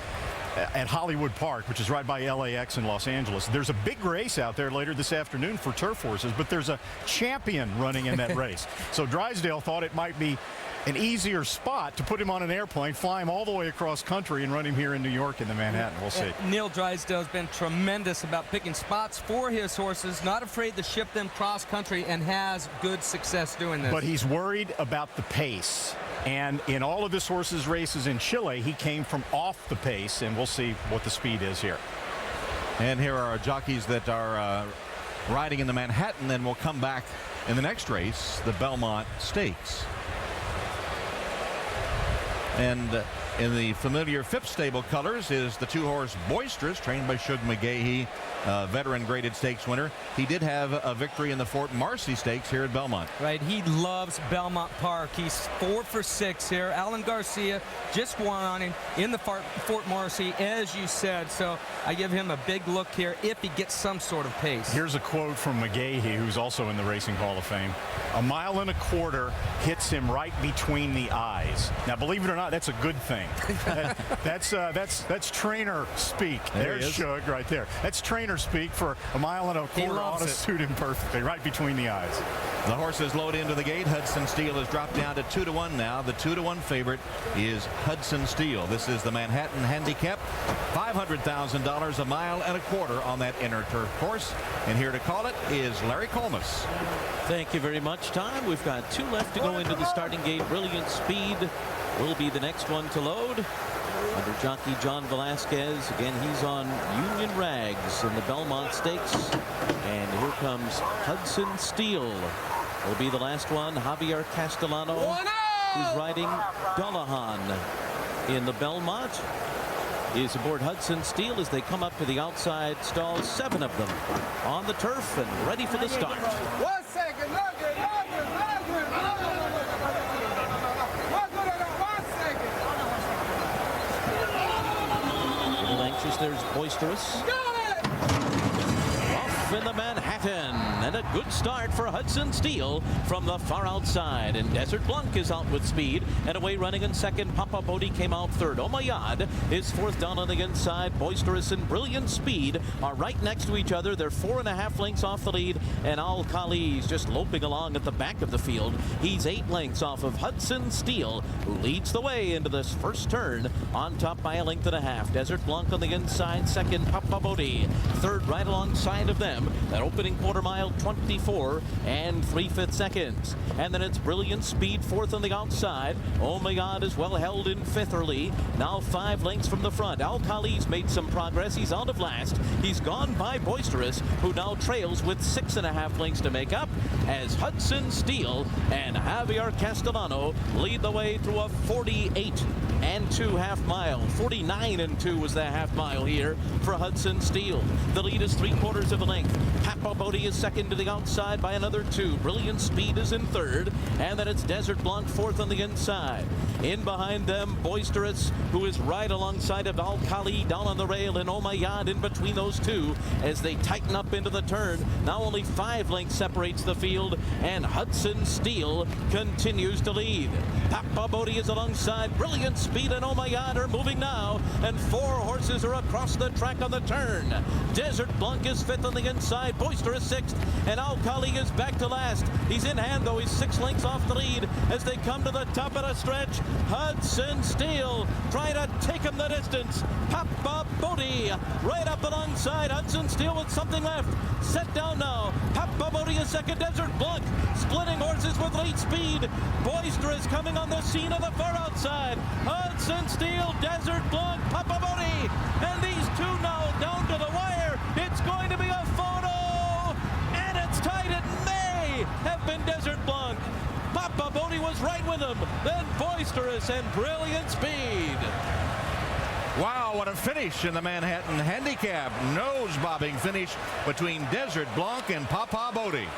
at Hollywood Park, which is right by LAX in Los Angeles. There's a big race out there later this afternoon for turf horses, but there's a champion running in that race. So Drysdale thought it might be an easier spot to put him on an airplane, fly him all the way across country, and run him here in New York in the Manhattan. We'll see. Neil Drysdale's been tremendous about picking spots for his horses, not afraid to ship them cross country, and has good success doing this. But he's worried about the pace. And in all of this horse's races in Chile, he came from off the pace, and we'll see what the speed is here. And here are our jockeys that are riding in the Manhattan, and we'll come back in the next race, the Belmont Stakes. And in the familiar Phipps stable colors is the 2-horse Boisterous, trained by Shug McGahee, veteran graded stakes winner. He did have a victory in the Fort Marcy Stakes here at Belmont. Right, he loves Belmont Park. He's 4 for 6 here. Alan Garcia just won on him in the Fort Marcy, as you said. So I give him a big look here if he gets some sort of pace. Here's a quote from McGahee, who's also in the Racing Hall of Fame. "1.25 miles hits him right between the eyes." Now, believe it or not, that's a good thing. That's trainer speak. There's Shug right there. That's trainer speak for 1.25 miles ought to suit him perfectly, right between the eyes. The horses load into the gate. Hudson Steele has dropped down to 2-1 now. The 2-1 favorite is Hudson Steele. This is the Manhattan Handicap. $500,000, 1.25 miles on that inner turf course. And here to call it is Larry Collmus. Thank you very much, Tom. We've got 2 left to go into the starting gate. Brilliant Speed will be the next one to load. Under jockey John Velasquez. Again, he's on Union Rags in the Belmont Stakes. And here comes Hudson Steele. Will be the last one. Javier Castellano, who's riding Dullahan in the Belmont, is aboard Hudson Steele as they come up to the outside stalls. 7 of them on the turf and ready for the start. 1 second. Anxious, there's Boisterous. Off in the Manhattan. And a good start for Hudson Steele from the far outside. And Desert Blanc is out with speed. And away running in second. Papa Bodhi came out third. Omayad is fourth down on the inside. Boisterous and Brilliant Speed are right next to each other. They're 4.5 lengths off the lead. And Al Khali's just loping along at the back of the field. He's 8 lengths off of Hudson Steele, who leads the way into this first turn on top by 1.5 lengths. Desert Blanc on the inside. Second, Papa Bodhi. Third right alongside of them. That opening quarter mile, 24 3/5 seconds. And then it's Brilliant Speed fourth on the outside. Oh my God is well held in fifth early. Now 5 lengths from the front. Al Khali's made some progress. He's out of last. He's gone by Boisterous, who now trails with 6.5 lengths to make up as Hudson Steele and Javier Castellano lead the way through a 48.2 half mile. 49.2 was that half mile here for Hudson Steele. The lead is 3/4 of a length. Papa Bodhi is second to the outside by another 2. Brilliant Speed is in third, and then it's Desert Blanc fourth on the inside. In behind them, Boisterous, who is right alongside of Al Khali down on the rail, and Omayad in between those two as they tighten up into the turn. Now only 5 lengths separates the field, and Hudson Steele continues to lead. Papa Bodhi is alongside. Brilliant Speed and Omayad are moving now, and 4 horses are across the track on the turn. Desert Blanc is fifth on the inside. Boisterous sixth, and Al Khali is back to last. He's in hand, though. He's 6 lengths off the lead as they come to the top of the stretch. Hudson Steele trying to take him the distance. Papa Bodhi right up alongside. Hudson Steele with something left. Set down now. Papa Bodhi is second. Desert Blanc splitting horses with late speed. Boisterous coming on the scene on the far outside. Hudson Steele, Desert Blanc, Papa Bodhi, and these two now down to the wire. It's going to be a photo, and it's tied. It may have been Desert Blanc. Papa Bodhi was right with him. Then Boisterous and Brilliant Speed. Wow, what a finish in the Manhattan Handicap. Nose-bobbing finish between Desert Blanc and Papa Bodhi.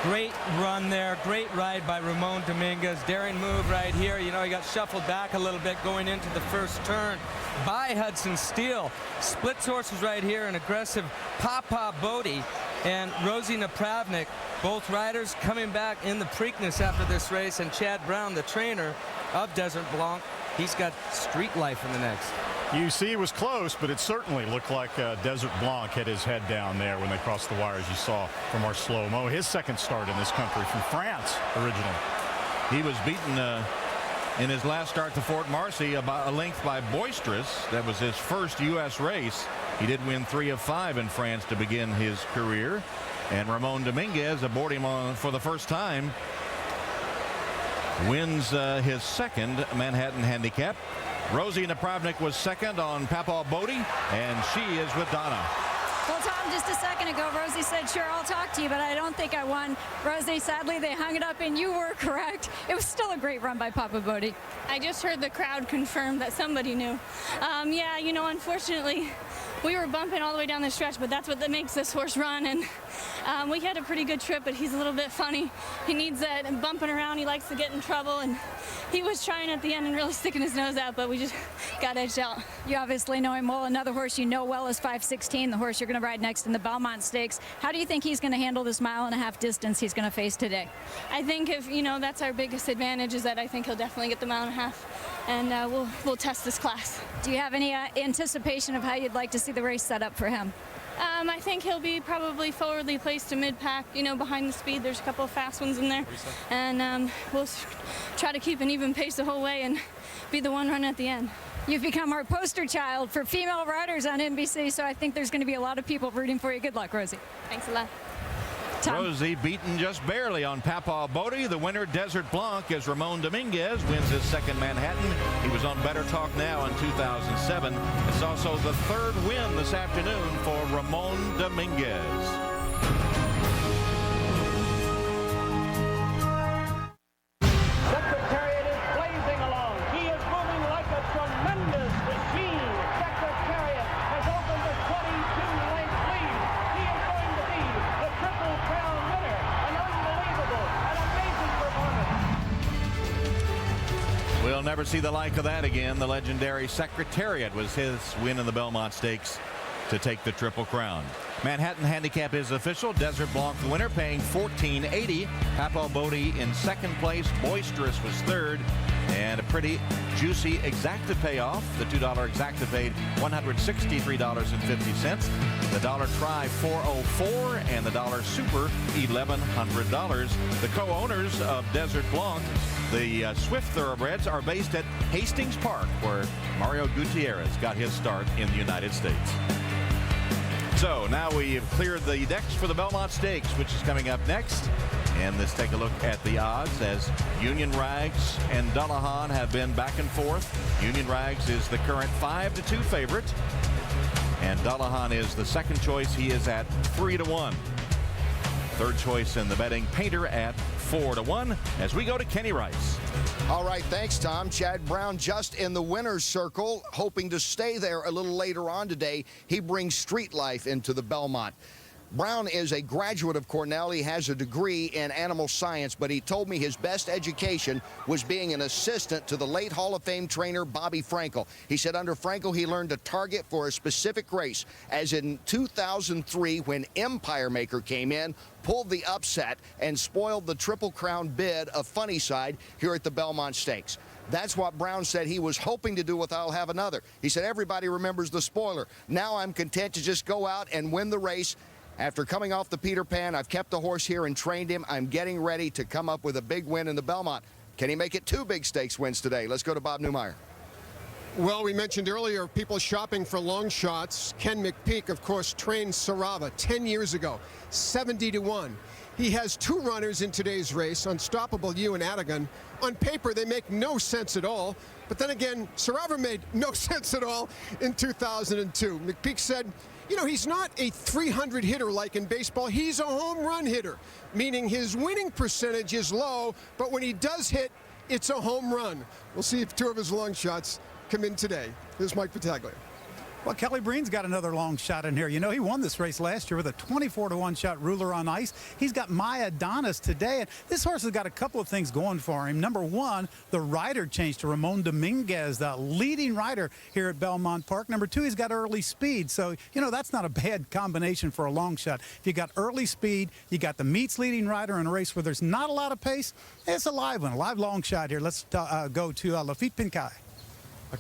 Great run there. Great ride by Ramon Dominguez. Daring move right here. You know, he got shuffled back a little bit going into the first turn by Hudson Steele. Splits horses right here. An aggressive Papa Bodhi and Rosie Napravnik. Both riders coming back in the Preakness after this race. And Chad Brown, the trainer of Desert Blanc, he's got street life in the next. You see it was close, but it certainly looked like Desert Blanc had his head down there when they crossed the wire, as you saw from our slow-mo. His second start in this country from France originally. He was beaten in his last start to Fort Marcy about a length by Boisterous. That was his first U.S. race. He did win 3 of 5 in France to begin his career. And Ramon Dominguez aboard him for the first time. Wins his second Manhattan Handicap. Rosie Napravnik was second on Papa Bodhi, and she is with Donna. Well, Tom, just a second ago, Rosie said, sure, I'll talk to you, but I don't think I won. Rosie, sadly, they hung it up, and you were correct. It was still a great run by Papa Bodhi. I just heard the crowd confirm that somebody knew. Yeah, you know, unfortunately, we were bumping all the way down the stretch, but that's what makes this horse run. And we had a pretty good trip, but he's a little bit funny. He needs that bumping around. He likes to get in trouble, and he was trying at the end and really sticking his nose out, but we just got edged out. You obviously know him well. Another horse you know well is 516, the horse you're going to ride next in the Belmont Stakes. How do you think he's going to handle this 1.5 mile distance he's going to face today? I think if, you know, that's our biggest advantage, is that I think he'll definitely get the 1.5 miles, and we'll test this class. Do you have any anticipation of how you'd like to see the race set up for him? I think he'll be probably forwardly placed to mid-pack, you know, behind the speed. There's a couple of fast ones in there. And we'll try to keep an even pace the whole way and be the one run at the end. You've become our poster child for female riders on NBC, so I think there's going to be a lot of people rooting for you. Good luck, Rosie. Thanks a lot. Tom. Rosie beaten just barely on Papa Bodhi. The winner, Desert Blanc, as Ramon Dominguez wins his second Manhattan. He was on Better Talk Now in 2007. It's also the third win this afternoon for Ramon Dominguez. Secretariat is blazing along. He is moving like a tremendous machine. Secretariat has opened a 22-length lead. He is going to be the Triple Crown winner. An unbelievable, an amazing performance. We'll never see the like of that again. The legendary Secretariat was his win in the Belmont Stakes to take the Triple Crown. Manhattan Handicap is official. Desert Blanc the winner, paying $14.80. Papo Bodie in second place. Boisterous was third. And a pretty juicy exacta payoff. The $2 exacta paid $163.50. The dollar try $404, and the dollar super $1,100. The co-owners of Desert Blanc, the Swift Thoroughbreds, are based at Hastings Park, where Mario Gutierrez got his start in the United States. So now we have cleared the decks for the Belmont Stakes, which is coming up next. And let's take a look at the odds as Union Rags and Dullahan have been back and forth. Union Rags is the current 5-2 favorite, and Dullahan is the second choice. He is at 3-1. Third choice in the betting, Painter at 4-1. As we go to Kenny Rice. All right, thanks, Tom. Chad Brown just in the winner's circle, hoping to stay there a little later on today. He brings street life into the Belmont. Brown is a graduate of Cornell. He has a degree in animal science, but he told me his best education was being an assistant to the late Hall of Fame trainer Bobby Frankel. He said under Frankel he learned to target for a specific race, as in 2003 when Empire Maker came in, pulled the upset, and spoiled the Triple Crown bid of Funnyside here at the Belmont Stakes. That's what Brown said he was hoping to do with I'll Have Another. He said everybody remembers the spoiler. Now I'm content to just go out and win the race. After coming off the Peter Pan, I've kept the horse here and trained him. I'm getting ready to come up with a big win in the Belmont. Can he make it 2 big stakes wins today? Let's go to Bob Neumeier. Well, we mentioned earlier people shopping for long shots. Ken McPeak, of course, trained Sarava 10 years ago, 70-1. He has 2 runners in today's race, Unstoppable You and Atigan. On paper, they make no sense at all. But then again, Sarava made no sense at all in 2002. McPeak said, you know, he's not a 300 hitter like in baseball. He's a home run hitter, meaning his winning percentage is low, but when he does hit, it's a home run. We'll see if 2 of his long shots come in today. Here's Mike Battaglia. Well, Kelly Breen's got another long shot in here. You know, he won this race last year with a 24-1 shot ruler on ice. He's got My Adonis today, and this horse has got a couple of things going for him. Number one, the rider changed to Ramon Dominguez, the leading rider here at Belmont Park. Number two, he's got early speed, so, you know, that's not a bad combination for a long shot. If you got early speed, you got the meets leading rider in a race where there's not a lot of pace, it's a live one, a live long shot here. Let's go to Lafitte Pincaille.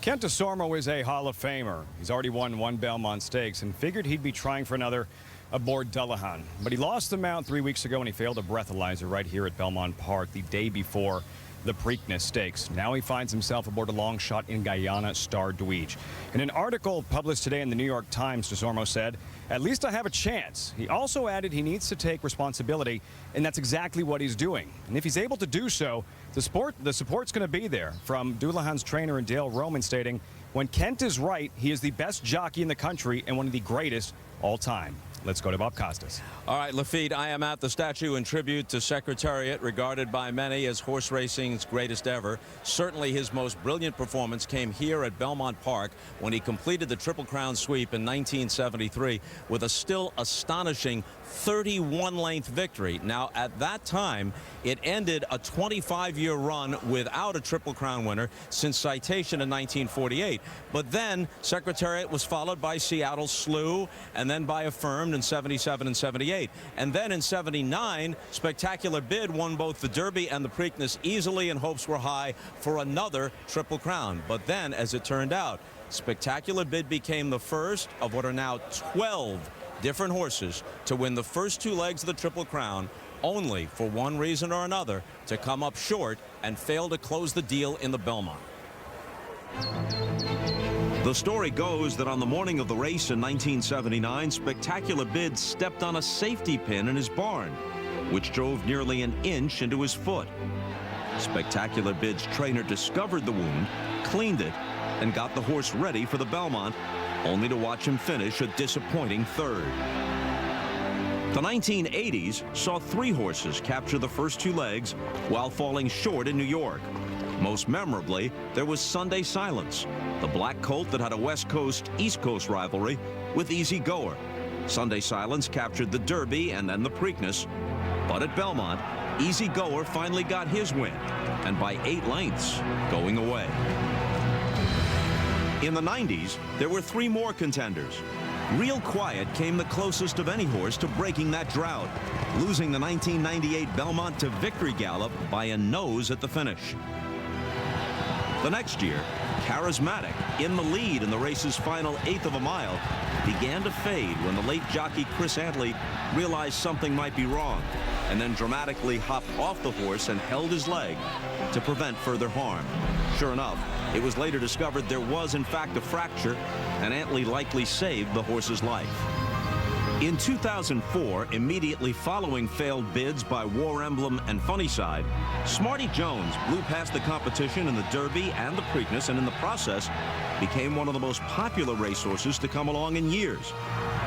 Kent DeSormo is a Hall of Famer. He's already won 1 Belmont Stakes and figured he'd be trying for another aboard Dullahan. But he lost the mount 3 weeks ago when he failed a breathalyzer right here at Belmont Park the day before the Preakness Stakes. Now he finds himself aboard a long shot in Guyana, Star Dweej. In an article published today in the New York Times, DeSormo said, "At least I have a chance." He also added he needs to take responsibility, and that's exactly what he's doing. And if he's able to do so, the support's going to be there. From Dullahan's trainer and Dale Roman stating, when Kent is right, he is the best jockey in the country and one of the greatest all time. Let's go to Bob Costas. All right, Lafitte, I am at the statue in tribute to Secretariat, regarded by many as horse racing's greatest ever. Certainly his most brilliant performance came here at Belmont Park when he completed the Triple Crown sweep in 1973 with a still astonishing 31-length victory. Now, at that time, it ended a 25-year run without a Triple Crown winner since Citation in 1948. But then Secretariat was followed by Seattle Slew and then by Affirmed in 77 and 78. And then in 79, Spectacular Bid won both the Derby and the Preakness easily, and hopes were high for another Triple Crown. But then, as it turned out, Spectacular Bid became the first of what are now 12 different horses to win the first 2 legs of the Triple Crown, only for one reason or another to come up short and fail to close the deal in the Belmont. The story goes that on the morning of the race in 1979, Spectacular Bid stepped on a safety pin in his barn, which drove nearly an inch into his foot. Spectacular Bid's trainer discovered the wound, cleaned it, and got the horse ready for the Belmont, only to watch him finish a disappointing 3rd. The 1980s saw 3 horses capture the first 2 legs while falling short in New York. Most memorably, there was Sunday Silence, the black colt that had a West Coast-East Coast rivalry with Easy Goer. Sunday Silence captured the Derby and then the Preakness, but at Belmont, Easy Goer finally got his win, and by 8 lengths, going away. In the 90s, there were 3 more contenders. Real Quiet came the closest of any horse to breaking that drought, losing the 1998 Belmont to Victory Gallop by a nose at the finish. The next year, Charismatic, in the lead in the race's final eighth of a mile, began to fade when the late jockey Chris Antley realized something might be wrong, and then dramatically hopped off the horse and held his leg to prevent further harm. Sure enough, it was later discovered there was in fact a fracture, and Antley likely saved the horse's life. In 2004, immediately following failed bids by War Emblem and Funnyside, Smarty Jones blew past the competition in the Derby and the Preakness, and in the process became one of the most popular racehorses to come along in years.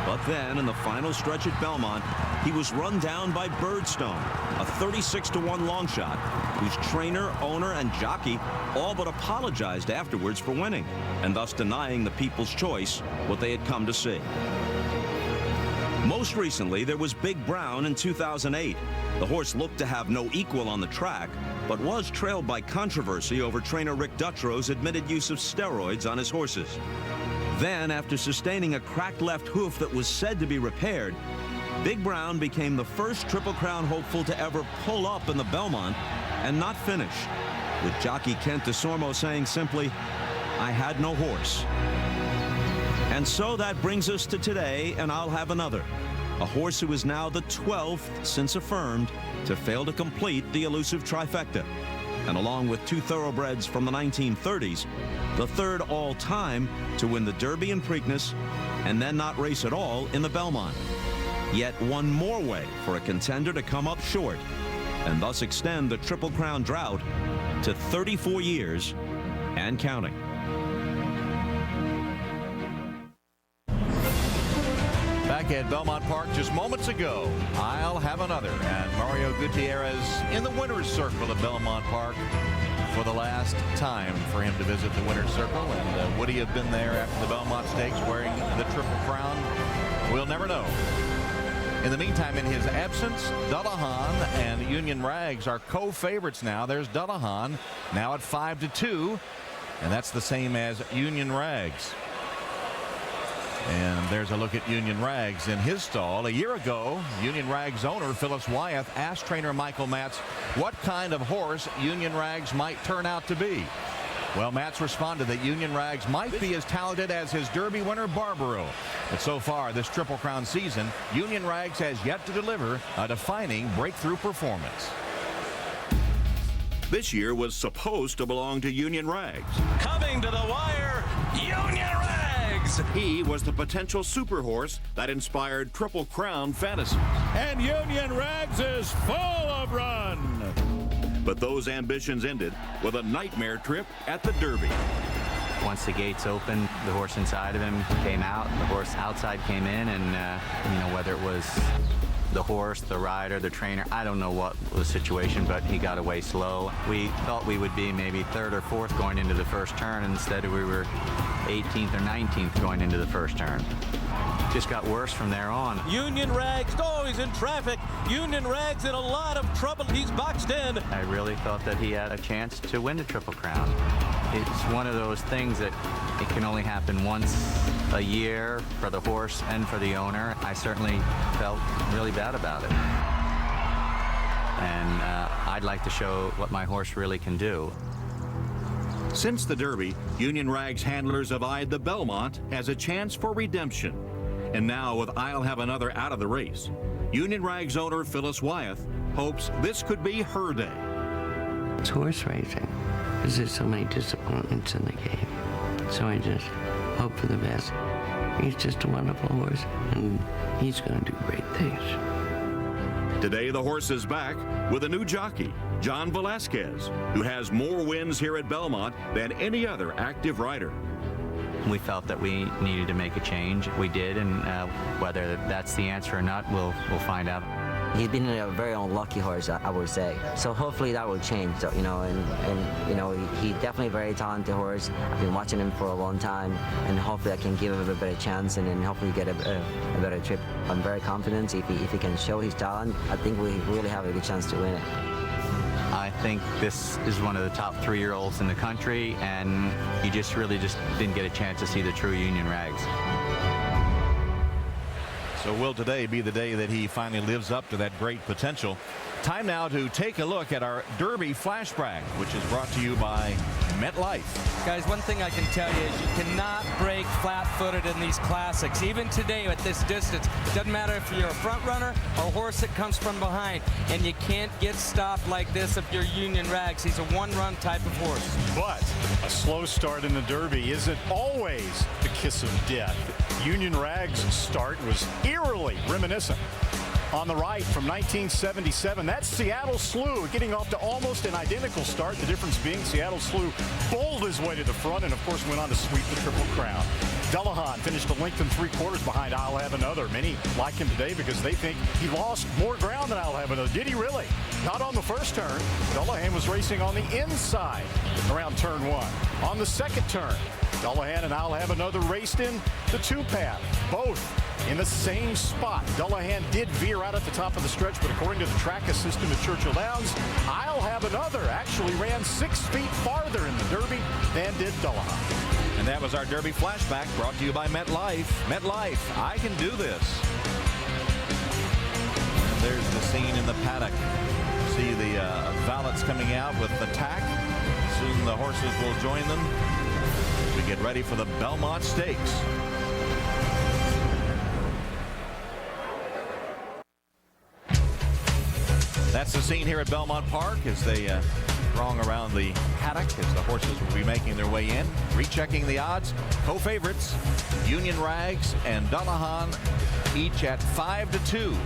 But then, in the final stretch at Belmont, he was run down by Birdstone, a 36-to-1 long shot, whose trainer, owner, and jockey all but apologized afterwards for winning, and thus denying the people's choice what they had come to see. Most recently, there was Big Brown in 2008. The horse looked to have no equal on the track, but was trailed by controversy over trainer Rick Dutro's admitted use of steroids on his horses. Then, after sustaining a cracked left hoof that was said to be repaired, Big Brown became the first Triple Crown hopeful to ever pull up in the Belmont and not finish, with jockey Kent DeSormo saying simply, "I had no horse." And so that brings us to today, and I'll have another. A horse who is now the 12th since affirmed to fail to complete the elusive trifecta. And along with two thoroughbreds from the 1930s, the third all-time to win the Derby and Preakness and then not race at all in the Belmont. Yet one more way for a contender to come up short and thus extend the Triple Crown drought to 34 years and counting. Back at Belmont Park just moments ago, I'll have another. And Mario Gutierrez in the winner's circle at Belmont Park for the last time for him to visit the winner's circle. And would he have been there after the Belmont Stakes wearing the Triple Crown? We'll never know. In the meantime, in his absence, Dullahan and Union Rags are co-favorites now. There's Dullahan now at 5-2, and that's the same as Union Rags. And there's a look at Union Rags in his stall. A year ago, Union Rags owner Phyllis Wyeth asked trainer Michael Matz what kind of horse Union Rags might turn out to be. Well, Matz responded that Union Rags might be as talented as his Derby winner Barbaro. But so far this Triple Crown season, Union Rags has yet to deliver a defining breakthrough performance. This year was supposed to belong to Union Rags. Coming to the wire, Union Rags! He was the potential super horse that inspired Triple Crown fantasy. And Union Rags is full of run! But those ambitions ended with a nightmare trip at the Derby. Once the gates opened, the horse inside of him came out, the horse outside came in, and whether it was the horse, the rider, the trainer, I don't know what the situation, but he got away slow. We thought we would be maybe third or fourth going into the first turn, and instead we were 18th or 19th going into the first turn. Just got worse from there on. Union Rags, oh, he's in traffic. Union Rags in a lot of trouble. He's boxed in. I really thought that he had a chance to win the Triple Crown. It's one of those things that it can only happen once a year for the horse and for the owner. I certainly felt really bad about it. And I'd like to show what my horse really can do. Since the Derby, Union Rags handlers have eyed the Belmont as a chance for redemption. And now, with I'll Have Another out of the race, Union Rags owner Phyllis Wyeth hopes this could be her day. It's horse racing, because there's so many disappointments in the game. So I just hope for the best. He's just a wonderful horse, and he's going to do great things. Today, the horse is back with a new jockey, John Velasquez, who has more wins here at Belmont than any other active rider. We felt that we needed to make a change. We did, and whether that's the answer or not, we'll find out. He's been a very unlucky horse, I would say. So hopefully that will change, and he's definitely a very talented horse. I've been watching him for a long time, and hopefully I can give him a better chance and then hopefully get a better trip. I'm very confident if he can show his talent, I think we really have a good chance to win it. I think this is one of the top 3-year-olds in the country, and you just didn't get a chance to see the true Union Rags. So will today be the day that he finally lives up to that great potential? Time now to take a look at our Derby flashback, which is brought to you by MetLife. Guys, one thing I can tell you is you cannot break flat-footed in these classics. Even today at this distance, it doesn't matter if you're a front runner or a horse that comes from behind, and you can't get stopped like this if you're Union Rags. He's a one-run type of horse. But a slow start in the Derby isn't always the kiss of death. Union Rags' start was eerily reminiscent. On the right from 1977, that's Seattle Slew getting off to almost an identical start. The difference being Seattle Slew bowled his way to the front and, of course, went on to sweep the Triple Crown. Dullahan finished a length and 3/4 behind I'll Have Another. Many like him today because they think he lost more ground than I'll Have Another. Did he really? Not on the first turn. Dullahan was racing on the inside around turn 1. On the second turn, Dullahan and I'll Have Another raced in the 2-path, both in the same spot. Dullahan did veer out at the top of the stretch, but according to the track assistant at Churchill Downs, I'll Have Another actually ran 6 feet farther in the Derby than did Dullahan. And that was our Derby flashback brought to you by MetLife. MetLife, I can do this. And there's the scene in the paddock. See the valets coming out with the tack. Soon the horses will join them. We get ready for the Belmont Stakes. That's the scene here at Belmont Park as they throng around the paddock as the horses will be making their way in. Rechecking the odds. Co-favorites, Union Rags and Dullahan, each at 5-2.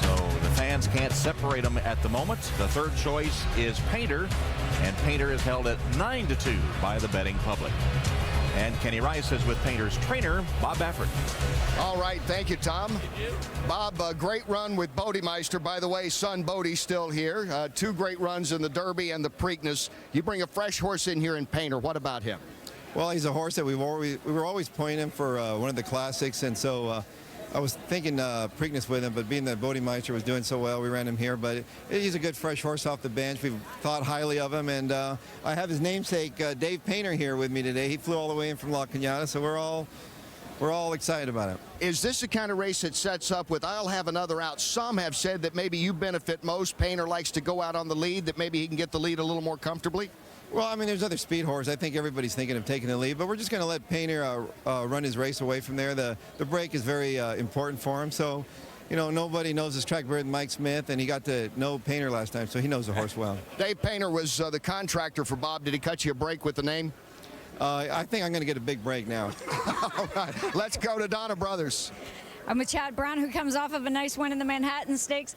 So the fans can't separate them at the moment. The third choice is Painter, and Painter is held at 9-2 by the betting public. And Kenny Rice is with Painter's trainer, Bob Baffert. All right, thank you, Tom. Bob, a great run with Bodemeister. By the way, son Bodie's still here. 2 great runs in the Derby and the Preakness. You bring a fresh horse in here in Painter. What about him? Well, he's a horse that we were always pointing him for one of the classics, and so I was thinking Preakness with him, but being that Bodemeister was doing so well, we ran him here. But he's a good fresh horse off the bench. We've thought highly of him, and I have his namesake Dave Painter here with me today. He flew all the way in from La Cañada, so we're all excited about it. Is this the kind of race that sets up with I'll Have Another out? Some have said that maybe you benefit most. Painter likes to go out on the lead, that maybe he can get the lead a little more comfortably? Well, I mean, there's other speed horses. I think everybody's thinking of taking the lead, but we're just going to let Painter run his race away from there. The break is very important for him. So, you know, nobody knows this track better than Mike Smith, and he got to know Painter last time, so he knows the horse well. Dave Painter was the contractor for Bob. Did he cut you a break with the name? I think I'm going to get a big break now. All right, let's go to Donna Brothers. I'm with Chad Brown, who comes off of a nice win in the Manhattan Stakes.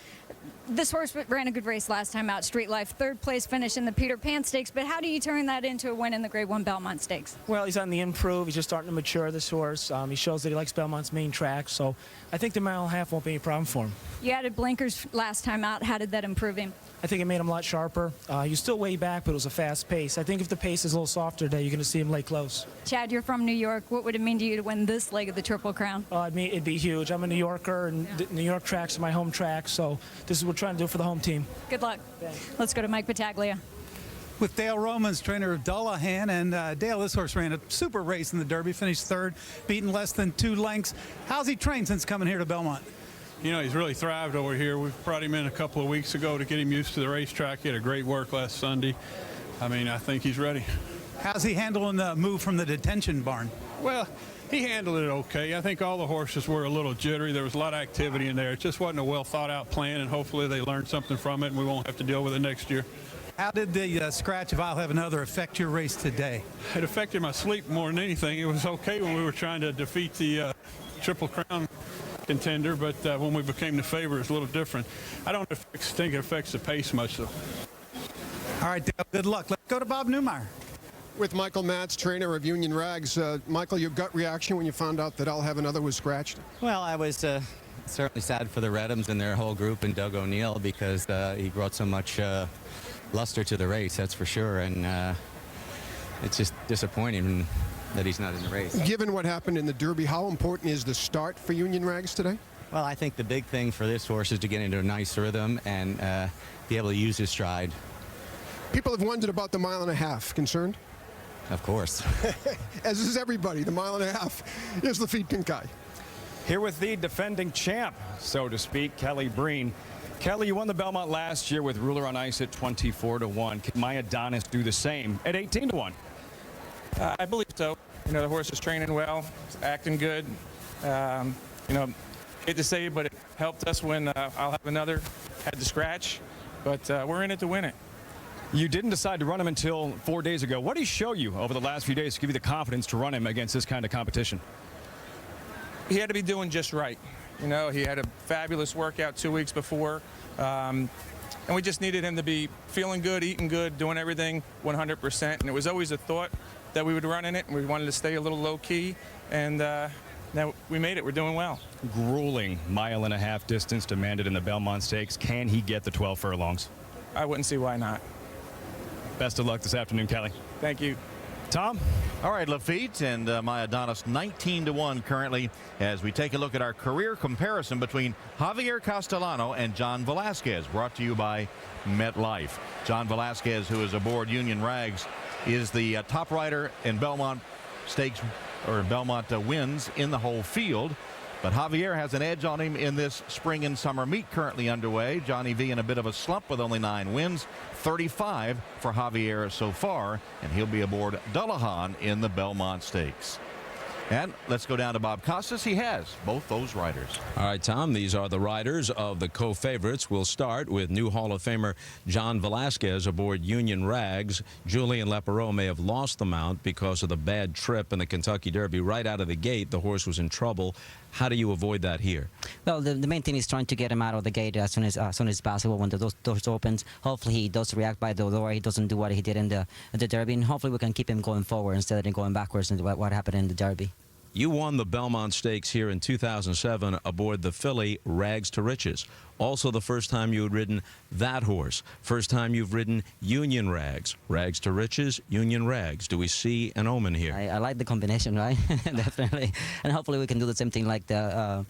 This horse ran a good race last time out, Street Life, 3rd place finish in the Peter Pan Stakes. But how do you turn that into a win in the Grade 1 Belmont Stakes? Well, he's on the improve. He's just starting to mature, this horse. He shows that he likes Belmont's main track. So I think the mile and a half won't be a problem for him. You added blinkers last time out. How did that improve him? I think it made him a lot sharper. He was still way back, but it was a fast pace. I think if the pace is a little softer today, you're going to see him lay close. Chad, you're from New York. What would it mean to you to win this leg of the Triple Crown? It'd be huge. I'm a New Yorker, and the New York tracks are my home track, so this is what we're trying to do for the home team. Good luck. Thanks. Let's go to Mike Battaglia. With Dale Romans, trainer of Dullahan, and Dale, this horse ran a super race in the Derby, finished 3rd, beaten less than 2 lengths. How's he trained since coming here to Belmont? You know, he's really thrived over here. We brought him in a couple of weeks ago to get him used to the racetrack. He had a great work last Sunday. I mean, I think he's ready. How's he handling the move from the detention barn? Well, he handled it okay. I think all the horses were a little jittery. There was a lot of activity in there. It just wasn't a well-thought-out plan, and hopefully they learned something from it, and we won't have to deal with it next year. How did the scratch of I'll Have Another affect your race today? It affected my sleep more than anything. It was okay when we were trying to defeat the Triple Crown contender, but when we became the favorite, it's a little different. I don't think it affects the pace much, though. All right, Dale, good luck. Let's go to Bob Neumeier. With Michael Matz, trainer of Union Rags. Michael, your gut reaction when you found out that I'll Have Another was scratched? Well, I was certainly sad for the Redhams and their whole group and Doug O'Neill because he brought so much luster to the race, that's for sure. And it's just disappointing that he's not in the race. Given what happened in the Derby, how important is the start for Union Rags today? Well, I think the big thing for this horse is to get into a nice rhythm and be able to use his stride. People have wondered about the mile and a half. Concerned? Of course. As is everybody. The mile and a half is the feet pink eye. Here with the defending champ, so to speak, Kelly Breen. Kelly, you won the Belmont last year with Ruler on Ice at 24-1. Can Maya Donis do the same at 18-1? I believe so. You know, the horse is training well, it's acting good. You know, hate to say it, but it helped us when I'll Have Another had the scratch. But we're in it to win it. You didn't decide to run him until 4 days ago. What did he show you over the last few days to give you the confidence to run him against this kind of competition? He had to be doing just right. You know, he had a fabulous workout 2 weeks before. And we just needed him to be feeling good, eating good, doing everything 100%. And it was always a thought that we would run in it, and we wanted to stay a little low-key. And now we made it. We're doing well. Grueling 1.5 mile distance demanded in the Belmont Stakes. Can he get the 12 furlongs? I wouldn't see why not. Best of luck this afternoon, Kelly. Thank you. Tom? All right, Lafitte and Maya Donis 19-1 currently as we take a look at our career comparison between Javier Castellano and John Velasquez, brought to you by MetLife. John Velasquez, who is aboard Union Rags, is the top rider in Belmont Stakes, or Belmont wins in the whole field. But Javier has an edge on him in this spring and summer meet currently underway. Johnny V in a bit of a slump with only 9 wins. 35 for Javier so far, and he'll be aboard Dullahan in the Belmont Stakes. And let's go down to Bob Costas. He has both those riders. All right, Tom, these are the riders of the co-favorites. We'll start with new Hall of Famer John Velasquez aboard Union Rags. Julian Lepereau may have lost the mount because of the bad trip in the Kentucky Derby. Right out of the gate, the horse was in trouble. How do you avoid that here? Well, the main thing is trying to get him out of the gate as soon as possible when the doors opens. Hopefully he does react by the door. He doesn't do what he did in the Derby, and hopefully we can keep him going forward instead of going backwards into what happened in the Derby. You won the Belmont Stakes here in 2007 aboard the filly Rags to Riches. Also the first time you had ridden that horse. First time you've ridden Union Rags. Rags to Riches, Union Rags. Do we see an omen here? I like the combination, right? Definitely. And hopefully we can do the same thing like the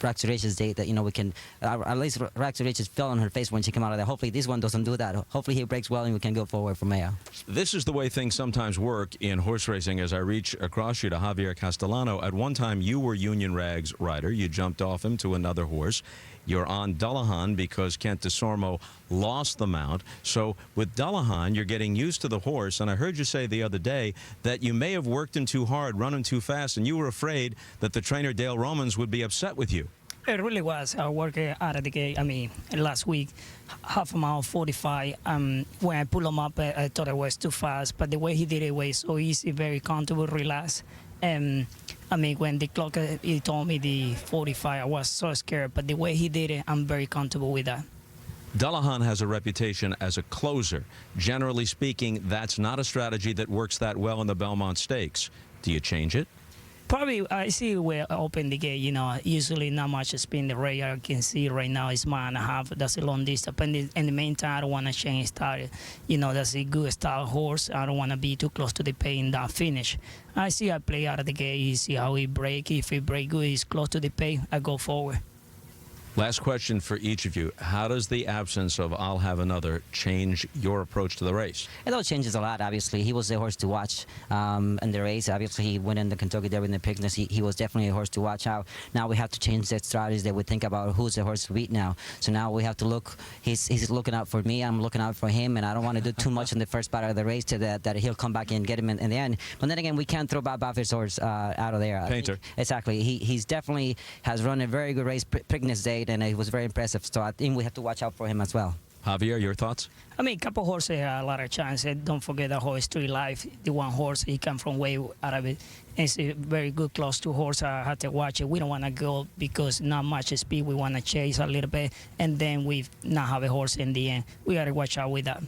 Rags to Riches date, that, you know, we can, at least Rags to Riches fell on her face when she came out of there. Hopefully this one doesn't do that. Hopefully he breaks well and we can go forward from there. This is the way things sometimes work in horse racing. As I reach across you to Javier Castellano, at one time you were Union Rags rider. You jumped off him to another horse. You're on Dullahan because Kent DeSormo lost the mount. So with Dullahan, you're getting used to the horse. And I heard you say the other day that you may have worked him too hard, run him too fast, and you were afraid that the trainer Dale Romans would be upset with you. It really was. I worked out of the gate. I mean, last week, 1/2 mile, 45. When I pulled him up, I thought it was too fast. But the way he did it was so easy, very comfortable, relaxed. I mean, when the clock he told me the 45, I was so scared. But the way he did it, I'm very comfortable with that. Dullahan has a reputation as a closer. Generally speaking, that's not a strategy that works that well in the Belmont Stakes. Do you change it? Probably, I see where I open the gate, you know, usually not much spin. The rate I can see right now is 1.5 miles. That's a long distance. But in the meantime, I don't want to change style. You know, that's a good style horse. I don't want to be too close to the pace in that finish. I see I play out of the gate. You see how he break. If he break good, he's close to the pace, I go forward. Last question for each of you. How does the absence of I'll Have Another change your approach to the race? It all changes a lot, obviously. He was the horse to watch in the race. Obviously, he went in the Kentucky Derby in the Preakness. He was definitely a horse to watch out. Now we have to change that strategy that we think about who's the horse to beat now. So now we have to look. He's looking out for me. I'm looking out for him. And I don't want to do too much in the first part of the race to that he'll come back and get him in the end. But then again, we can't throw Bob Baffert's horse out of there. Painter. Exactly. He's definitely has run a very good race, Preakness date, and it was very impressive. So I think we have to watch out for him as well. Javier, your thoughts? I mean, a couple horses have a lot of chance. Don't forget the horse Street Life. The one horse, he come from way out of it. It's a very good close to horse. I have to watch it. We don't want to go because not much speed. We want to chase a little bit, and then we not have a horse in the end. We got to watch out with that.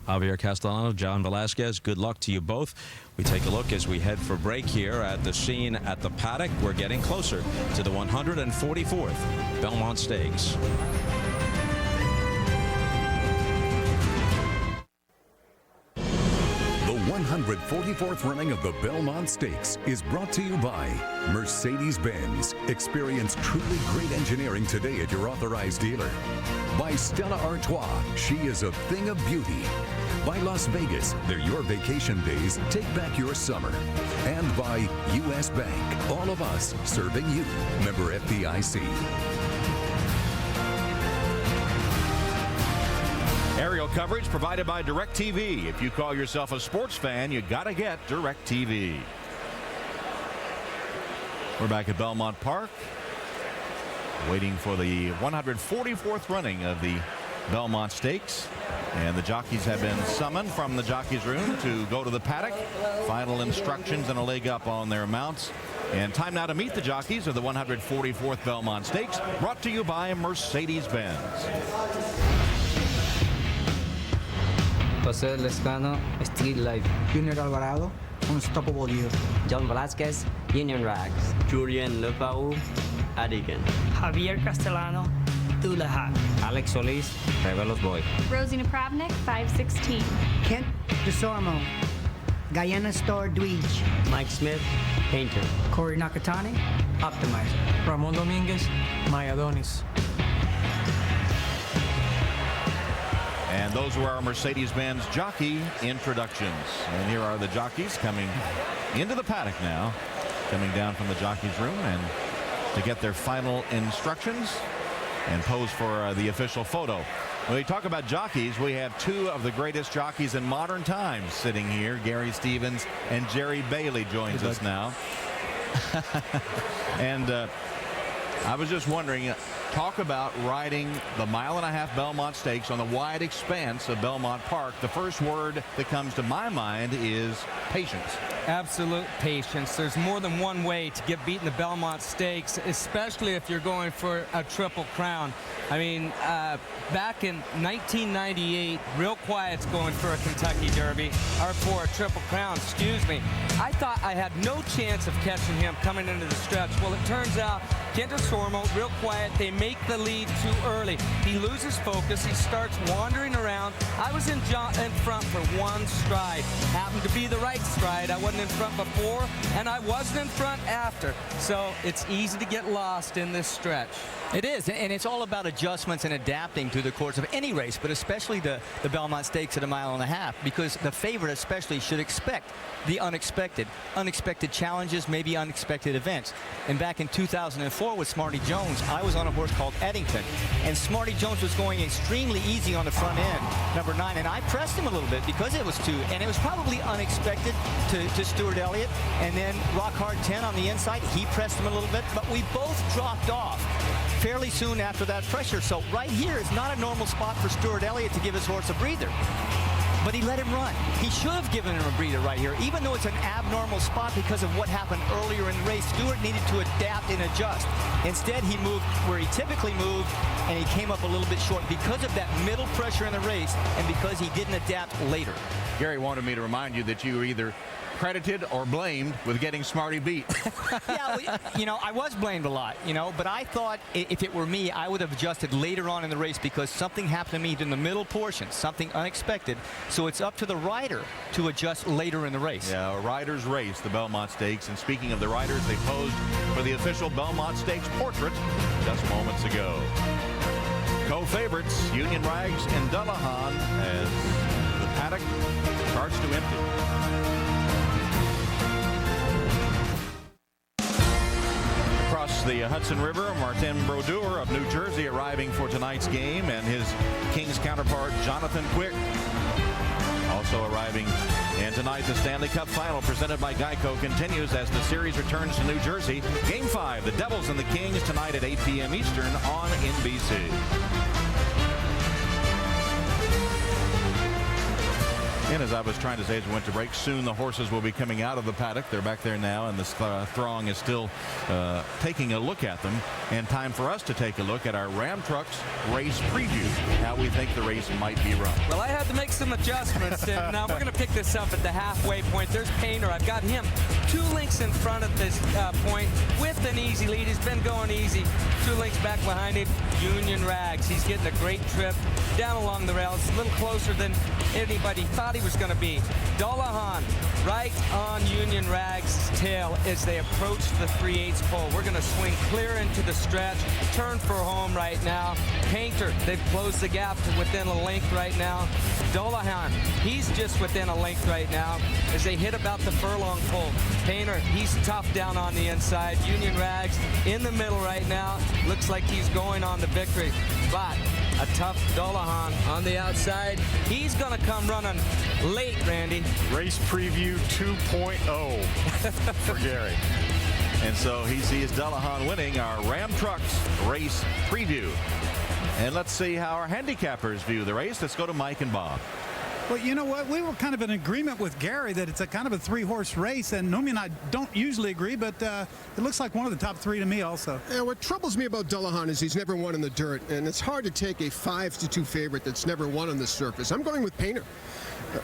Javier Castellano, John Velasquez, good luck to you both. We take a look as we head for break here at the scene at the paddock. We're getting closer to the 144th Belmont Stakes. The 144th running of the Belmont Stakes is brought to you by Mercedes-Benz. Experience truly great engineering today at your authorized dealer. By Stella Artois, she is a thing of beauty. By Las Vegas, they're your vacation days. Take back your summer. And by U.S. Bank, all of us serving you. Member FDIC. Aerial coverage provided by DirecTV. If you call yourself a sports fan, you gotta get DirecTV. We're back at Belmont Park, waiting for the 144th running of the Belmont Stakes. And the jockeys have been summoned from the jockeys room to go to the paddock. Final instructions and a leg up on their mounts. And time now to meet the jockeys of the 144th Belmont Stakes, brought to you by Mercedes-Benz. Jose Lescano, Street Life. Junior Alvarado, Unstoppable Youth. John Velasquez, Union Rags. Julian Lepau, Adigan. Javier Castellano, Tulaha. Alex Solis, Revelos Boy. Rosie Napravnik, 516. Kent DeSormo, Guyana Star Dweej. Mike Smith, Painter. Corey Nakatani, Optimizer. Ramon Dominguez, Mayadonis. And those were our Mercedes-Benz jockey introductions. And here are the jockeys coming into the paddock now, coming down from the jockeys room and to get their final instructions and pose for the official photo. When we talk about jockeys, we have two of the greatest jockeys in modern times sitting here. Gary Stevens and Jerry Bailey joins us now. And I was just wondering, talk about riding the 1.5 mile Belmont Stakes on the wide expanse of Belmont Park. The first word that comes to my mind is patience. Absolute patience. There's more than one way to get beaten the Belmont Stakes, especially if you're going for a Triple Crown. I mean, back in 1998, Real Quiet's going for a Kentucky Derby, or for a Triple Crown, excuse me. I thought I had no chance of catching him coming into the stretch. Well, it turns out Kent DeSormo, Real Quiet, they make the lead too early. He loses focus. He starts wandering around. I was in front for one stride. Happened to be the right stride. I wasn't in front before, and I wasn't in front after. So it's easy to get lost in this stretch. It is, and it's all about adjustments and adapting through the course of any race, but especially the Belmont Stakes at 1.5 miles, because the favorite especially should expect the unexpected challenges, maybe unexpected events. And back in 2004 with Smarty Jones, I was on a horse called Eddington, and Smarty Jones was going extremely easy on the front end, number 9, and I pressed him a little bit because it was 2, and it was probably unexpected to Stuart Elliott. And then Rock Hard 10 on the inside, he pressed him a little bit, but we both dropped off fairly soon after that pressure. So right here is not a normal spot for Stuart Elliott to give his horse a breather. But he let him run. He should have given him a breather right here, even though it's an abnormal spot because of what happened earlier in the race. Stuart needed to adapt and adjust. Instead, he moved where he typically moved, and he came up a little bit short because of that middle pressure in the race and because he didn't adapt later. Gary wanted me to remind you that you were either credited or blamed with getting Smarty beat. Yeah, you know, I was blamed a lot, you know, but I thought if it were me, I would have adjusted later on in the race because something happened to me in the middle portion, something unexpected. So it's up to the rider to adjust later in the race. Yeah, a rider's race, the Belmont Stakes. And speaking of the riders, they posed for the official Belmont Stakes portrait just moments ago. Co-favorites, Union Rags and Dullahan, as the paddock starts to empty. Across the Hudson River, Martin Brodeur of New Jersey arriving for tonight's game, and his Kings counterpart, Jonathan Quick, also arriving. And tonight, the Stanley Cup Final presented by Geico continues as the series returns to New Jersey. Game 5, the Devils and the Kings, tonight at 8 p.m. Eastern on NBC. And as I was trying to say as we went to break, soon the horses will be coming out of the paddock. They're back there now, and the throng is still taking a look at them. And time for us to take a look at our Ram Trucks race preview, how we think the race might be run. Well, I had to make some adjustments, and now we're going to pick this up at the halfway point. There's Painter. I've got him 2 lengths in front of this point with an easy lead. He's been going easy. 2 lengths back behind him, Union Rags. He's getting a great trip down along the rails, a little closer than anybody thought he was going to be. Dullahan right on Union Rag's tail as they approach the 3/8 pole. We're going to swing clear into the stretch, turn for home right now. Painter, they've closed the gap to within a length right now. Dullahan, he's just within a length right now as they hit about the furlong pole. Painter, he's tough down on the inside. Union Rags in the middle right now. Looks like he's going on to victory. But a tough Dullahan on the outside. He's going to come running late, Randy. Race preview 2.0 for Gary. And so he sees Dullahan winning our Ram Trucks race preview. And let's see how our handicappers view the race. Let's go to Mike and Bob. Well, you know what? We were kind of in agreement with Gary that it's a kind of a 3-horse race, and Nomi and I don't usually agree, but it looks like one of the top 3 to me also. Yeah, what troubles me about Dullahan is he's never won in the dirt, and it's hard to take a 5-2 favorite that's never won on the surface. I'm going with Painter.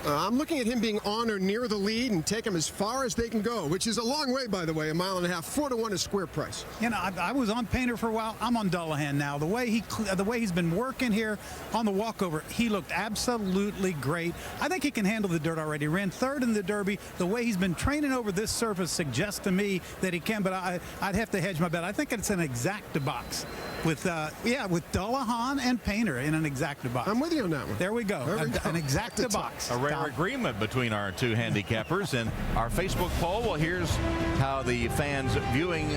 I'm looking at him being on or near the lead and take him as far as they can go, which is a long way, by the way, 1.5 miles. 4-to-1 is square price. You know, I was on Painter for a while. I'm on Dullahan now. The way he's been working here on the walkover, he looked absolutely great. I think he can handle the dirt already. Ran 3rd in the Derby. The way he's been training over this surface suggests to me that he can, but I'd have to hedge my bet. I think it's an exacta box with Dullahan and Painter in an exacta box. I'm with you on that one. There we go. An exacta box. A rare agreement between our 2 handicappers. And our Facebook poll, well, here's how the fans viewing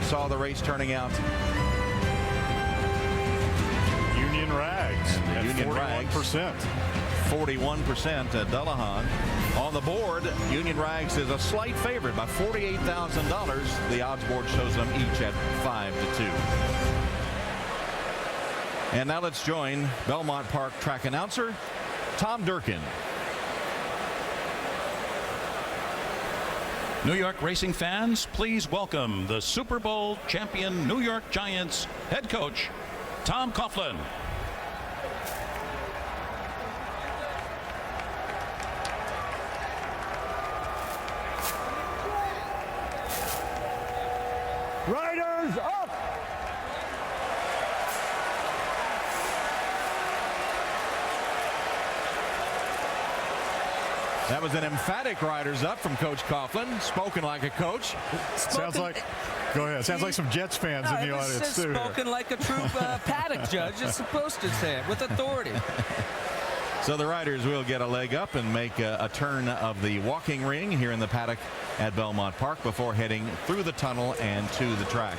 saw the race turning out. Union Rags at Union 41%. 41% Dullahan. On the board, Union Rags is a slight favorite by $48,000. The odds board shows them each at 5-2. And now let's join Belmont Park track announcer Tom Durkin. New York racing fans, please welcome the Super Bowl champion New York Giants head coach, Tom Coughlin. Riders up! That was an emphatic riders up from Coach Coughlin, spoken like a coach. Sounds like, go ahead. Sounds like some Jets fans in the audience too. Spoken like a true paddock judge is supposed to say it with authority. So the riders will get a leg up and make a turn of the walking ring here in the paddock at Belmont Park before heading through the tunnel and to the track.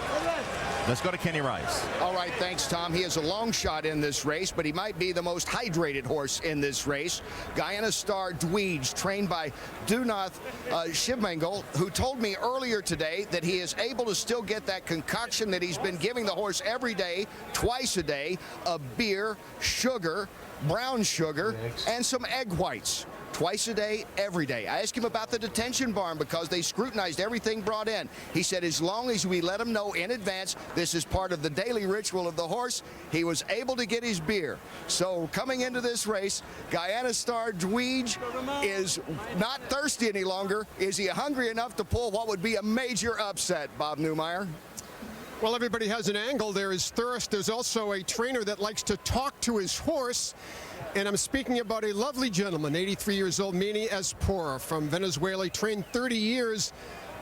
Let's go to Kenny Rice. All right, thanks, Tom. He is a long shot in this race, but he might be the most hydrated horse in this race. Guyana Star Dweej, trained by Dunath Shivmangal, who told me earlier today that he is able to still get that concoction that he's been giving the horse every day, twice a day, of beer, sugar, brown sugar, and some egg whites. Twice a day, every day. I asked him about the detention barn because they scrutinized everything brought in. He said as long as we let him know in advance this is part of the daily ritual of the horse, he was able to get his beer. So coming into this race, Guyana Star Dweej is not thirsty any longer. Is he hungry enough to pull what would be a major upset, Bob Neumeier? Well, everybody has an angle. There is thirst. There's also a trainer that likes to talk to his horse. And I'm speaking about a lovely gentleman, 83 years old, Mini Espora from Venezuela. He trained 30 years.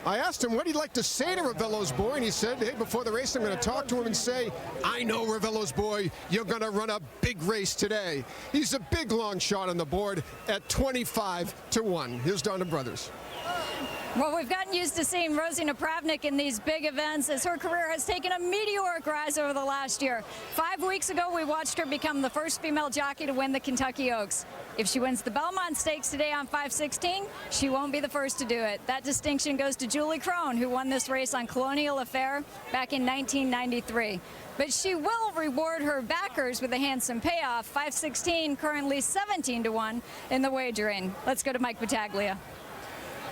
I asked him what he'd like to say to Ravello's boy, and he said, hey, before the race, I'm going to talk to him and say, I know, Ravello's boy, you're going to run a big race today. He's a big long shot on the board at 25-1. Here's Donna Brothers. Well, we've gotten used to seeing Rosie Napravnik in these big events as her career has taken a meteoric rise over the last year. 5 weeks ago, we watched her become the first female jockey to win the Kentucky Oaks. If she wins the Belmont Stakes today on 5/16, she won't be the first to do it. That distinction goes to Julie Crone, who won this race on Colonial Affair back in 1993. But she will reward her backers with a handsome payoff. 5/16, currently 17-1 in the wagering. Let's go to Mike Battaglia.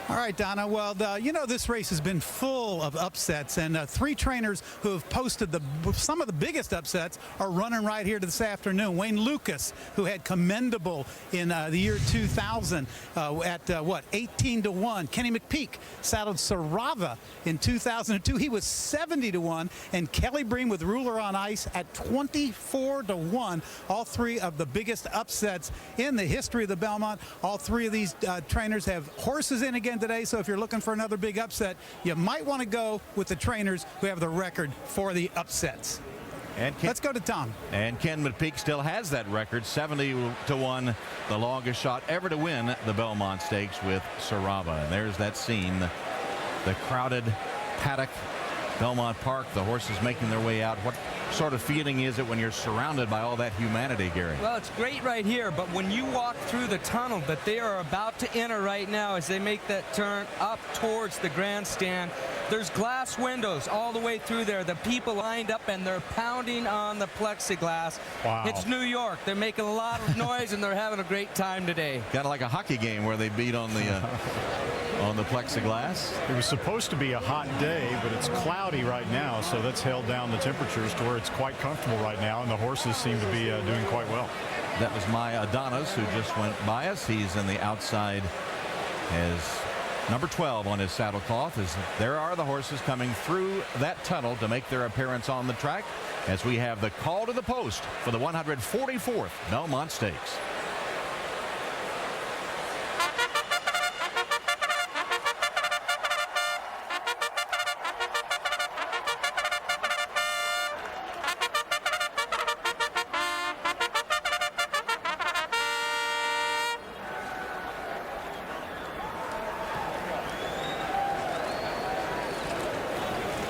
All right, Donna. Well, you know, this race has been full of upsets, and 3 trainers who have posted some of the biggest upsets are running right here this afternoon. Wayne Lucas, who had Commendable in the year 2000 at, what, 18-1. Kenny McPeek saddled Sarava in 2002. He was 70-1. And Kelly Breen with Ruler on Ice at 24-1. All 3 of the biggest upsets in the history of the Belmont. All 3 of these trainers have horses in again today, so if you're looking for another big upset, you might want to go with the trainers who have the record for the upsets. And let's go to Tom. And Ken McPeek still has that record, 70-1, the longest shot ever to win the Belmont Stakes with Sarava. And there's that scene, the crowded paddock, Belmont Park, the horses making their way out. What sort of feeling is it when you're surrounded by all that humanity, Gary? Well, it's great right here, but when you walk through the tunnel that they are about to enter right now as they make that turn up towards the grandstand, there's glass windows all the way through there. The people lined up and they're pounding on the plexiglass. Wow. It's New York. They're making a lot of noise and they're having a great time today. Kind of like a hockey game where they beat on the plexiglass. It was supposed to be a hot day, but it's cloudy right now, so that's held down the temperatures to where it's quite comfortable right now, and the horses seem to be doing quite well. That was my Adonis, who just went by us. He's in the outside as number 12 on his saddlecloth. As there are the horses coming through that tunnel to make their appearance on the track as we have the call to the post for the 144th Belmont Stakes.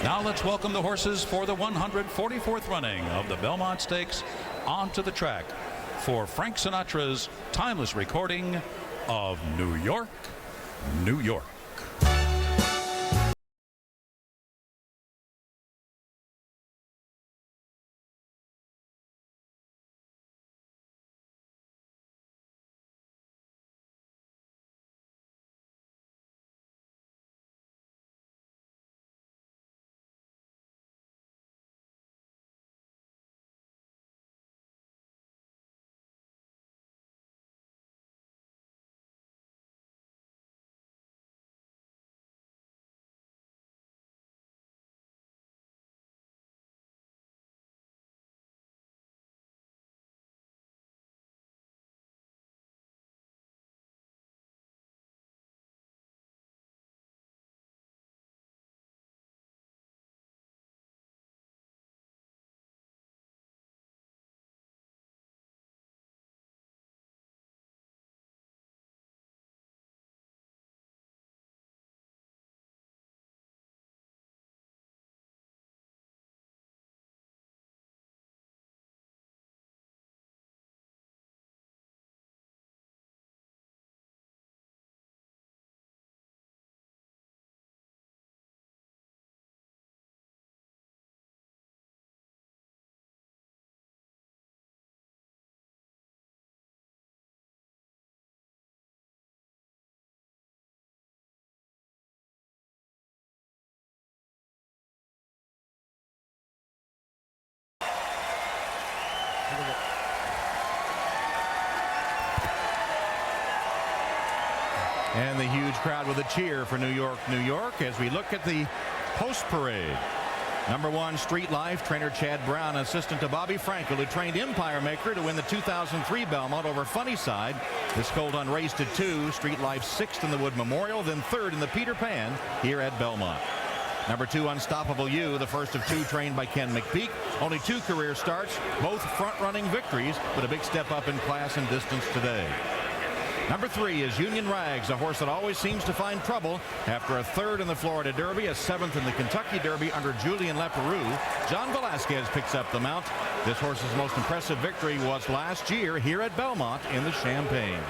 Now let's welcome the horses for the 144th running of the Belmont Stakes onto the track for Frank Sinatra's timeless recording of New York, New York. And the huge crowd with a cheer for New York, New York, as we look at the post parade. Number 1, Street Life, trainer Chad Brown, assistant to Bobby Frankel, who trained Empire Maker to win the 2003 Belmont over Funnyside. This colt unraced at 2, Street Life 6th in the Wood Memorial, then 3rd in the Peter Pan here at Belmont. Number 2, Unstoppable You, the first of 2 trained by Ken McPeek. Only 2 career starts, both front-running victories, but a big step up in class and distance today. Number 3 is Union Rags, a horse that always seems to find trouble. After a 3rd in the Florida Derby, a 7th in the Kentucky Derby under Julian Leperoux, John Velasquez picks up the mount. This horse's most impressive victory was last year here at Belmont in the Champagne.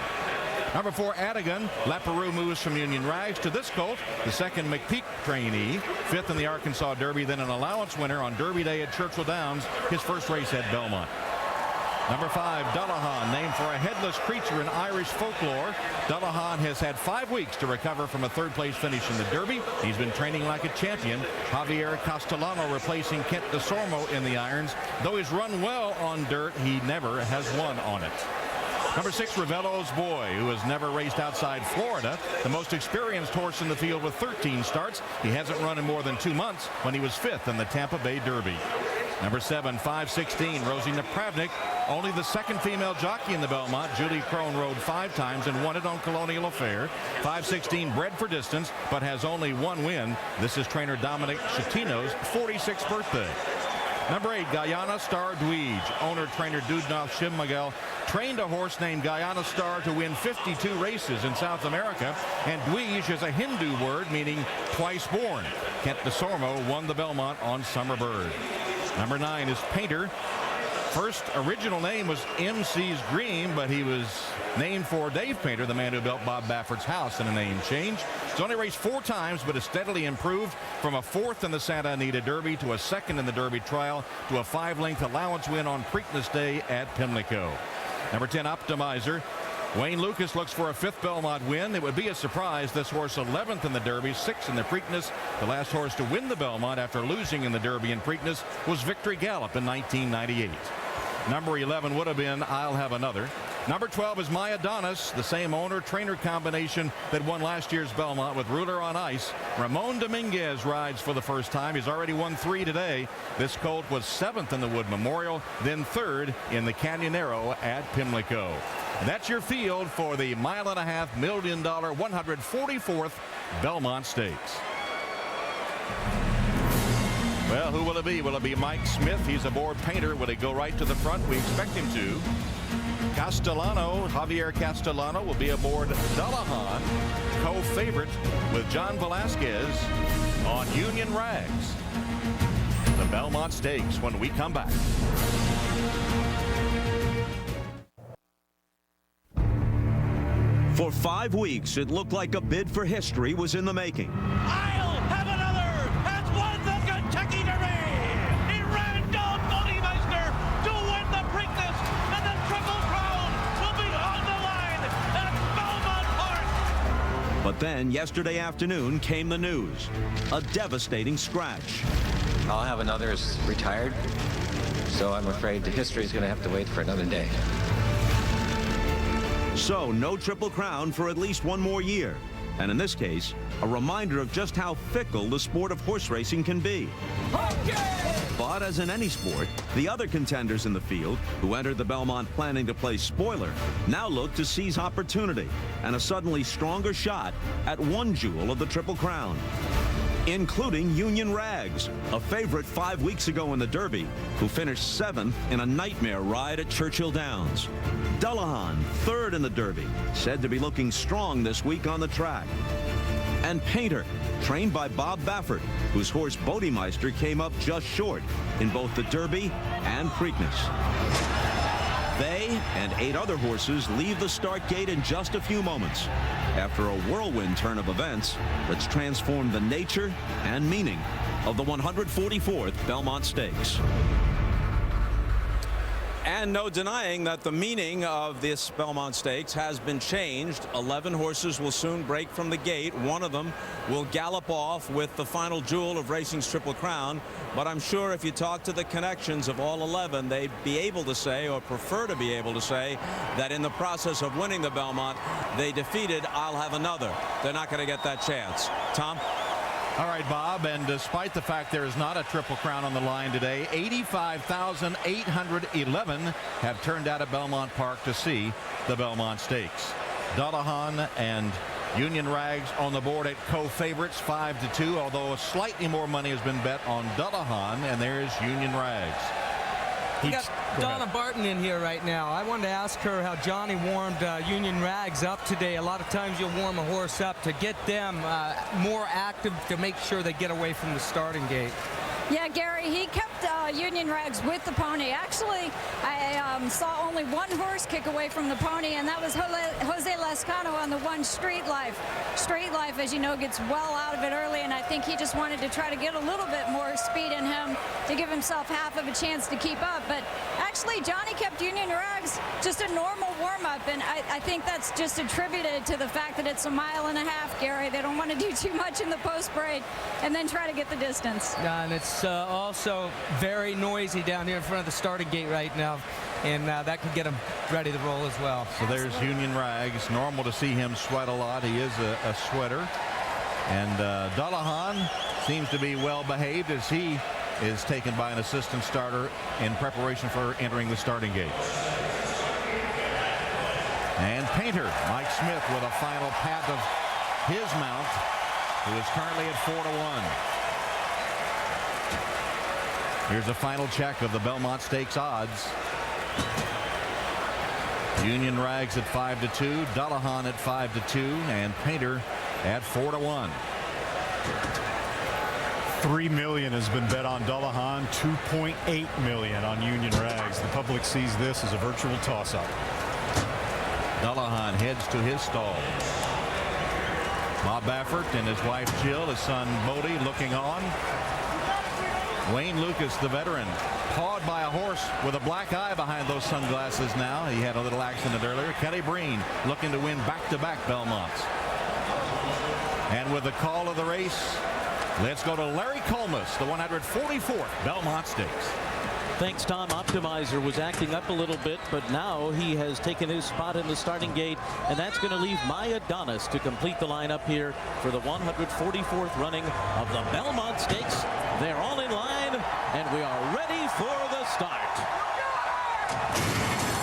Number 4, Adigan. Leperoux moves from Union Rags to this colt, the 2nd McPeek trainee, 5th in the Arkansas Derby, then an allowance winner on Derby Day at Churchill Downs, his first race at Belmont. Number 5, Dullahan, named for a headless creature in Irish folklore. Dullahan has had 5 weeks to recover from a third-place finish in the Derby. He's been training like a champion. Javier Castellano replacing Kent DeSormo in the irons. Though he's run well on dirt, he never has won on it. Number 6, Ravello's Boy, who has never raced outside Florida. The most experienced horse in the field with 13 starts. He hasn't run in more than 2 months when he was 5th in the Tampa Bay Derby. Number 7, 516, Rosie Napravnik, only the 2nd female jockey in the Belmont. Julie Crone rode 5 times and won it on Colonial Affair. 516 bred for distance, but has only 1 win. This is trainer Dominic Chatino's 46th birthday. Number 8, Guyana Star Dweej. Owner-trainer Dudnoff Shimmagel trained a horse named Guyana Star to win 52 races in South America, and Dweej is a Hindu word meaning twice born. Kent DeSormo won the Belmont on Summer Bird. Number 9 is Painter. First original name was MC's Dream, but he was named for Dave Painter, the man who built Bob Baffert's house, in a name change. He's only raced 4 times, but has steadily improved from a 4th in the Santa Anita Derby to a 2nd in the Derby trial to a 5-length allowance win on Preakness Day at Pimlico. Number 10, Optimizer. Wayne Lucas looks for a 5th Belmont win. It would be a surprise. This horse 11th in the Derby, 6th in the Preakness. The last horse to win the Belmont after losing in the Derby and Preakness was Victory Gallop in 1998. Number 11 would have been I'll Have Another. Number 12 is My Adonis, the same owner-trainer combination that won last year's Belmont with Ruler on Ice. Ramon Dominguez rides for the first time. He's already won 3 today. This colt was 7th in the Wood Memorial, then 3rd in the Canyonero at Pimlico. And that's your field for the $1.5 million 144th Belmont Stakes. Well, who will it be? Will it be Mike Smith? He's aboard Painter. Will he go right to the front? We expect him to. Castellano, Javier Castellano, will be aboard Dullahan, co-favorite with John Velasquez on Union Rags. The Belmont Stakes when we come back. For 5 weeks, it looked like a bid for history was in the making. I'll have another has won the Kentucky Derby. He ran down Bodymeister to win the Preakness, and the Triple Crown will be on the line at Belmont Park. But then, yesterday afternoon, came the news. A devastating scratch. I'll Have Another is retired, so I'm afraid the history is going to have to wait for another day. So, no Triple Crown for at least 1 more year. And in this case, a reminder of just how fickle the sport of horse racing can be. But as in any sport, the other contenders in the field, who entered the Belmont planning to play spoiler, now look to seize opportunity and a suddenly stronger shot at one jewel of the Triple Crown. Including Union Rags, a favorite 5 weeks ago in the Derby, who finished 7th in a nightmare ride at Churchill Downs. Dullahan, 3rd in the Derby, said to be looking strong this week on the track. And Painter, trained by Bob Baffert, whose horse Bodymeister came up just short in both the Derby and Preakness. They and 8 other horses leave the start gate in just a few moments. After a whirlwind turn of events, let's transform the nature and meaning of the 144th Belmont Stakes. And no denying that the meaning of this Belmont Stakes has been changed. 11 horses will soon break from the gate. One of them will gallop off with the final jewel of racing's Triple Crown. But I'm sure if you talk to the connections of all 11, they'd be able to say, or prefer to be able to say, that in the process of winning the Belmont, they defeated I'll Have Another. They're not going to get that chance. Tom? All right, Bob, and despite the fact there is not a Triple Crown on the line today, 85,811 have turned out at Belmont Park to see the Belmont Stakes. Dullahan and Union Rags on the board at co-favorites 5-2, although slightly more money has been bet on Dullahan, and there's Union Rags. We got Donna Barton in here right now. I wanted to ask her how Johnny warmed Union Rags up today. A lot of times you'll warm a horse up to get them more active to make sure they get away from the starting gate. Yeah, Gary, he kept Union Rags with the pony. Actually, I saw only one horse kick away from the pony, and that was Jose Lescano on the one Street Life. Street Life, as you know, gets well out of it early, and I think he just wanted to try to get a little bit more speed in him to give himself half of a chance to keep up. But actually, Johnny kept Union Rags just a normal warm-up, and I think that's just attributed to the fact that it's a 1.5 miles, Gary. They don't want to do too much in the post braid and then try to get the distance. Yeah, and it's also very noisy down here in front of the starting gate right now, and that could get him ready to roll as well. So there's Union Rags. Normal to see him sweat a lot. He is a sweater. And Dullahan seems to be well behaved as he is taken by an assistant starter in preparation for entering the starting gate. And Painter, Mike Smith, with a final pat of his mount, who is currently at 4-1. Here's a final check of the Belmont Stakes odds. Union Rags at 5-2, Dullahan at 5-2, and Painter at 4-1. $3 million has been bet on Dullahan, $2.8 million on Union Rags. The public sees this as a virtual toss-up. Dullahan heads to his stall. Bob Baffert and his wife Jill, his son Bodie looking on. Wayne Lucas, the veteran, pawed by a horse with a black eye behind those sunglasses now. He had a little accident earlier. Kelly Breen looking to win back-to-back Belmonts. And with the call of the race, let's go to Larry Collmus, the 144th Belmont Stakes. Thanks, Tom. Optimizer was acting up a little bit, but now he has taken his spot in the starting gate, and that's going to leave My Adonis to complete the lineup here for the 144th running of the Belmont Stakes. They're all in line, and we are ready for the start.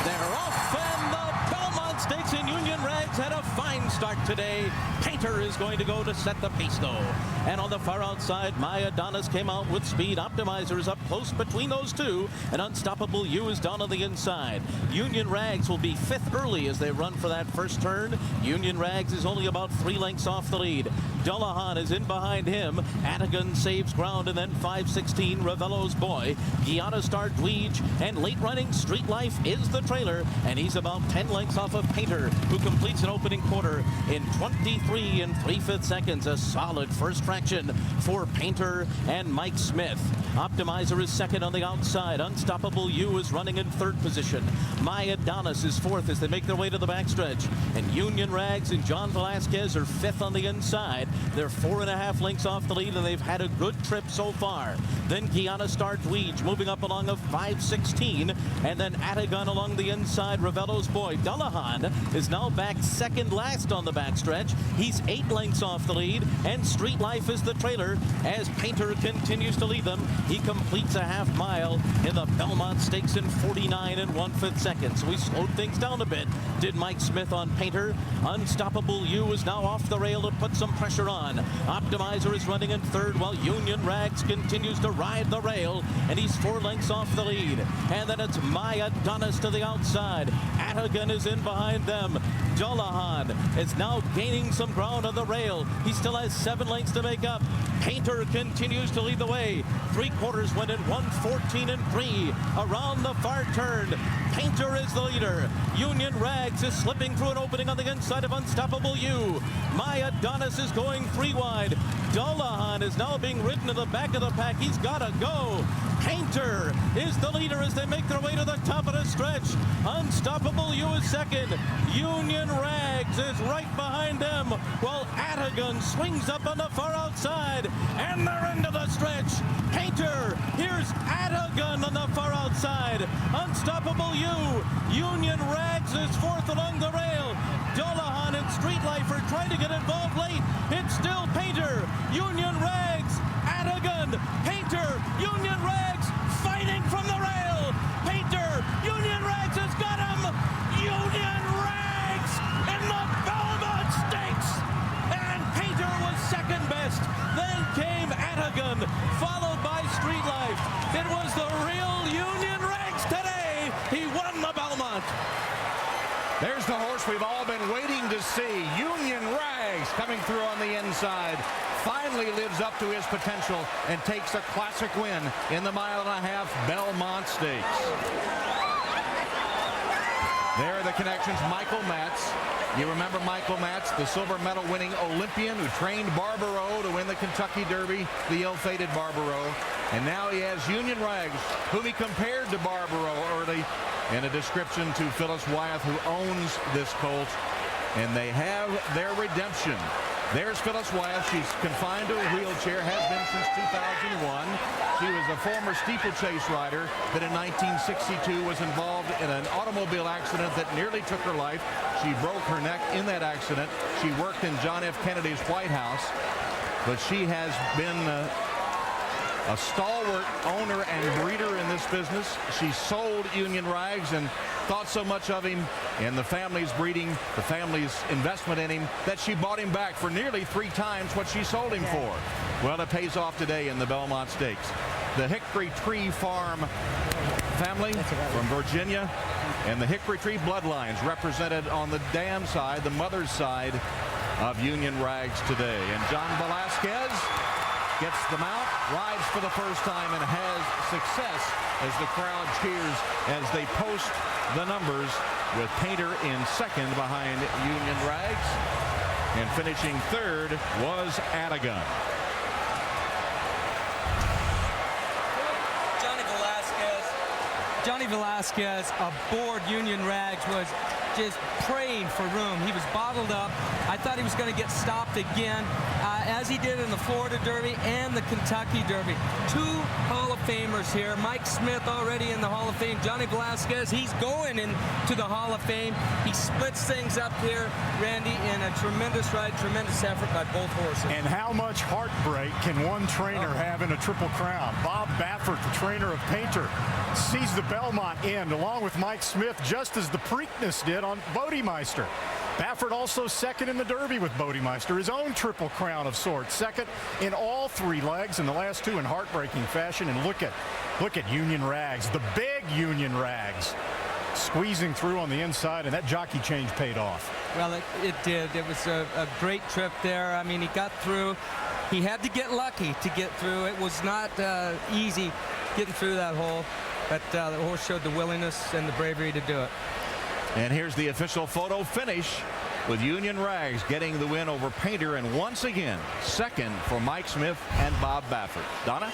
They're off, and the Belmont Stakes in Union Rags had a fine start today. Painter is going to go to set the pace, though. And on the far outside, My Adonis came out with speed. Optimizer is up close between those two, and Unstoppable You is down on the inside. Union Rags will be 5th early as they run for that first turn. Union Rags is only about 3 lengths off the lead. Dullahan is in behind him. Atigan saves ground, and then 5-16, Ravello's Boy. Guyana Star Dweej, and late running Street Life is the trailer, and he's about 10 lengths off of Painter, who completes an opening quarter in 23 3/5 seconds. A solid first traction for Painter and Mike Smith. Optimizer is second on the outside. Unstoppable You is running in 3rd position. My Adonis is 4th as they make their way to the backstretch. And Union Rags and John Velasquez are 5th on the inside. They're 4.5 lengths off the lead, and they've had a good trip so far. Then Guyana Star Dweej moving up along of 5-16, and then Atigan along the inside. Ravello's Boy. Dullahan is now back 2nd last on the backstretch. He's 8 lengths off the lead, and Street Life is the trailer as Painter continues to lead them. He completes a half mile in the Belmont Stakes in 49 1/5 seconds. So we slowed things down a bit, did Mike Smith on Painter. Unstoppable You is now off the rail to put some pressure on. Optimizer is running in 3rd while Union Rags continues to ride the rail, and he's 4 lengths off the lead. And then it's My Adonis to the outside. Atigan is in behind them. Dullahan is now gaining some ground on the rail. He still has 7 lengths to make up. Painter continues to lead the way. 3/4 went in 1:14 3 around the far turn. Painter is the leader. Union Rags is slipping through an opening on the inside of Unstoppable You. My Adonis is going 3 wide. Dullahan is now being ridden to the back of the pack. He's got to go. Painter is the leader as they make their way to the top of the stretch. Unstoppable You is second. Union Rags is right behind them, while Atigan swings up on the far outside, and they're into the stretch. Painter, here's Atigan on the far outside. Unstoppable You. Union Rags is 4th along the rail. Dullahan and Street Life are trying to get involved late. It's still Painter, Union Rags, Atigan, Painter, Union Rags fighting from the rail. Painter, Union Rags has got him. Union Rags in the Belmont Stakes. And Painter was 2nd best. Then came Atigan, followed by Street Life. It was the real Union Rags today. He won the Belmont. There's the horse we've all been waiting to see. Union Rags coming through on the inside. Finally lives up to his potential and takes a classic win in the 1.5 mile Belmont Stakes. There are the connections. Michael Matz. You remember Michael Matz, the silver medal winning Olympian who trained Barbaro to win the Kentucky Derby, the ill-fated Barbaro. And now he has Union Rags, whom he compared to Barbaro early in a description to Phyllis Wyeth, who owns this colt. And they have their redemption. There's Phyllis Wyeth. She's confined to a wheelchair, has been since 2001. She was a former steeplechase rider that in 1962 was involved in an automobile accident that nearly took her life. She broke her neck in that accident. She worked in John F. Kennedy's White House, but she has been a stalwart owner and breeder in this business. She sold Union Rags and thought so much of him and the family's breeding, the family's investment in him, that she bought him back for nearly 3 times what she sold him for. Well, it pays off today in the Belmont Stakes. The Hickory Tree Farm family from Virginia and the Hickory Tree bloodlines represented on the dam side, the mother's side of Union Rags today. And John Velasquez gets the mount, rides for the first time, and has success as the crowd cheers as they post the numbers with Painter in second behind Union Rags. And finishing third was Adigun. Johnny Velasquez aboard Union Rags was just praying for room. He was bottled up. I thought he was going to get stopped again, as he did in the Florida Derby and the Kentucky Derby. 2 Hall of Famers here. Mike Smith already in the Hall of Fame. Johnny Velasquez, he's going into the Hall of Fame. He splits things up here, Randy, in a tremendous ride, tremendous effort by both horses. And how much heartbreak can one trainer have in a Triple Crown? Bob Baffert, the trainer of Painter, sees the Belmont end along with Mike Smith, just as the Preakness did on Bodemeister. Baffert also second in the Derby with Bodemeister, his own Triple Crown of sorts, second in all 3 legs, and the last 2 in heartbreaking fashion. And look at Union Rags, the big Union Rags, squeezing through on the inside, and that jockey change paid off. Well, it did. It was a great trip there. I mean, he got through. He had to get lucky to get through. It was not easy getting through that hole, but the horse showed the willingness and the bravery to do it. And here's the official photo finish with Union Rags getting the win over Painter, and once again second for Mike Smith and Bob Baffert. Donna?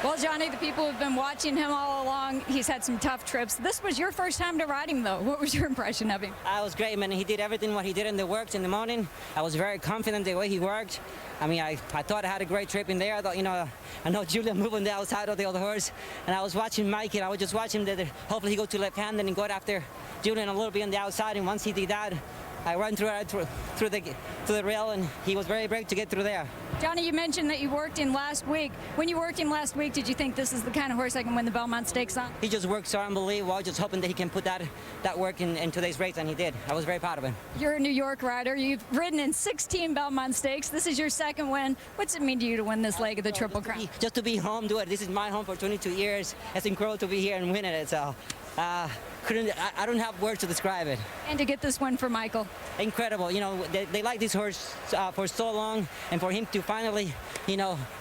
Well, Johnny, the people who've been watching him all along, he's had some tough trips. This was your first time to ride him, though. What was your impression of him? I was great, man. He did everything what he did in the works in the morning. I was very confident the way he worked. I mean, I thought I had a great trip in there. I thought, I know Julian moving the outside of the other horse, and I was watching Mike, and I was just watching that hopefully he go to left-handed and go after Julian a little bit on the outside, and once he did that, I ran through the rail, and he was very brave to get through there. Johnny, you mentioned that you worked in last week. When you worked in last week, did you think this is the kind of horse that can win the Belmont Stakes on? He just worked so unbelievable. I was just hoping that he can put that work in today's race, and he did. I was very proud of him. You're a New York rider. You've ridden in 16 Belmont Stakes. This is your second win. What's it mean to you to win this leg of the Triple Crown? Just to be home, do it. This is my home for 22 years. It's incredible to be here and win it. So, I don't have words to describe it. And to get this one for Michael. Incredible. They like this horse for so long, and for him to finally,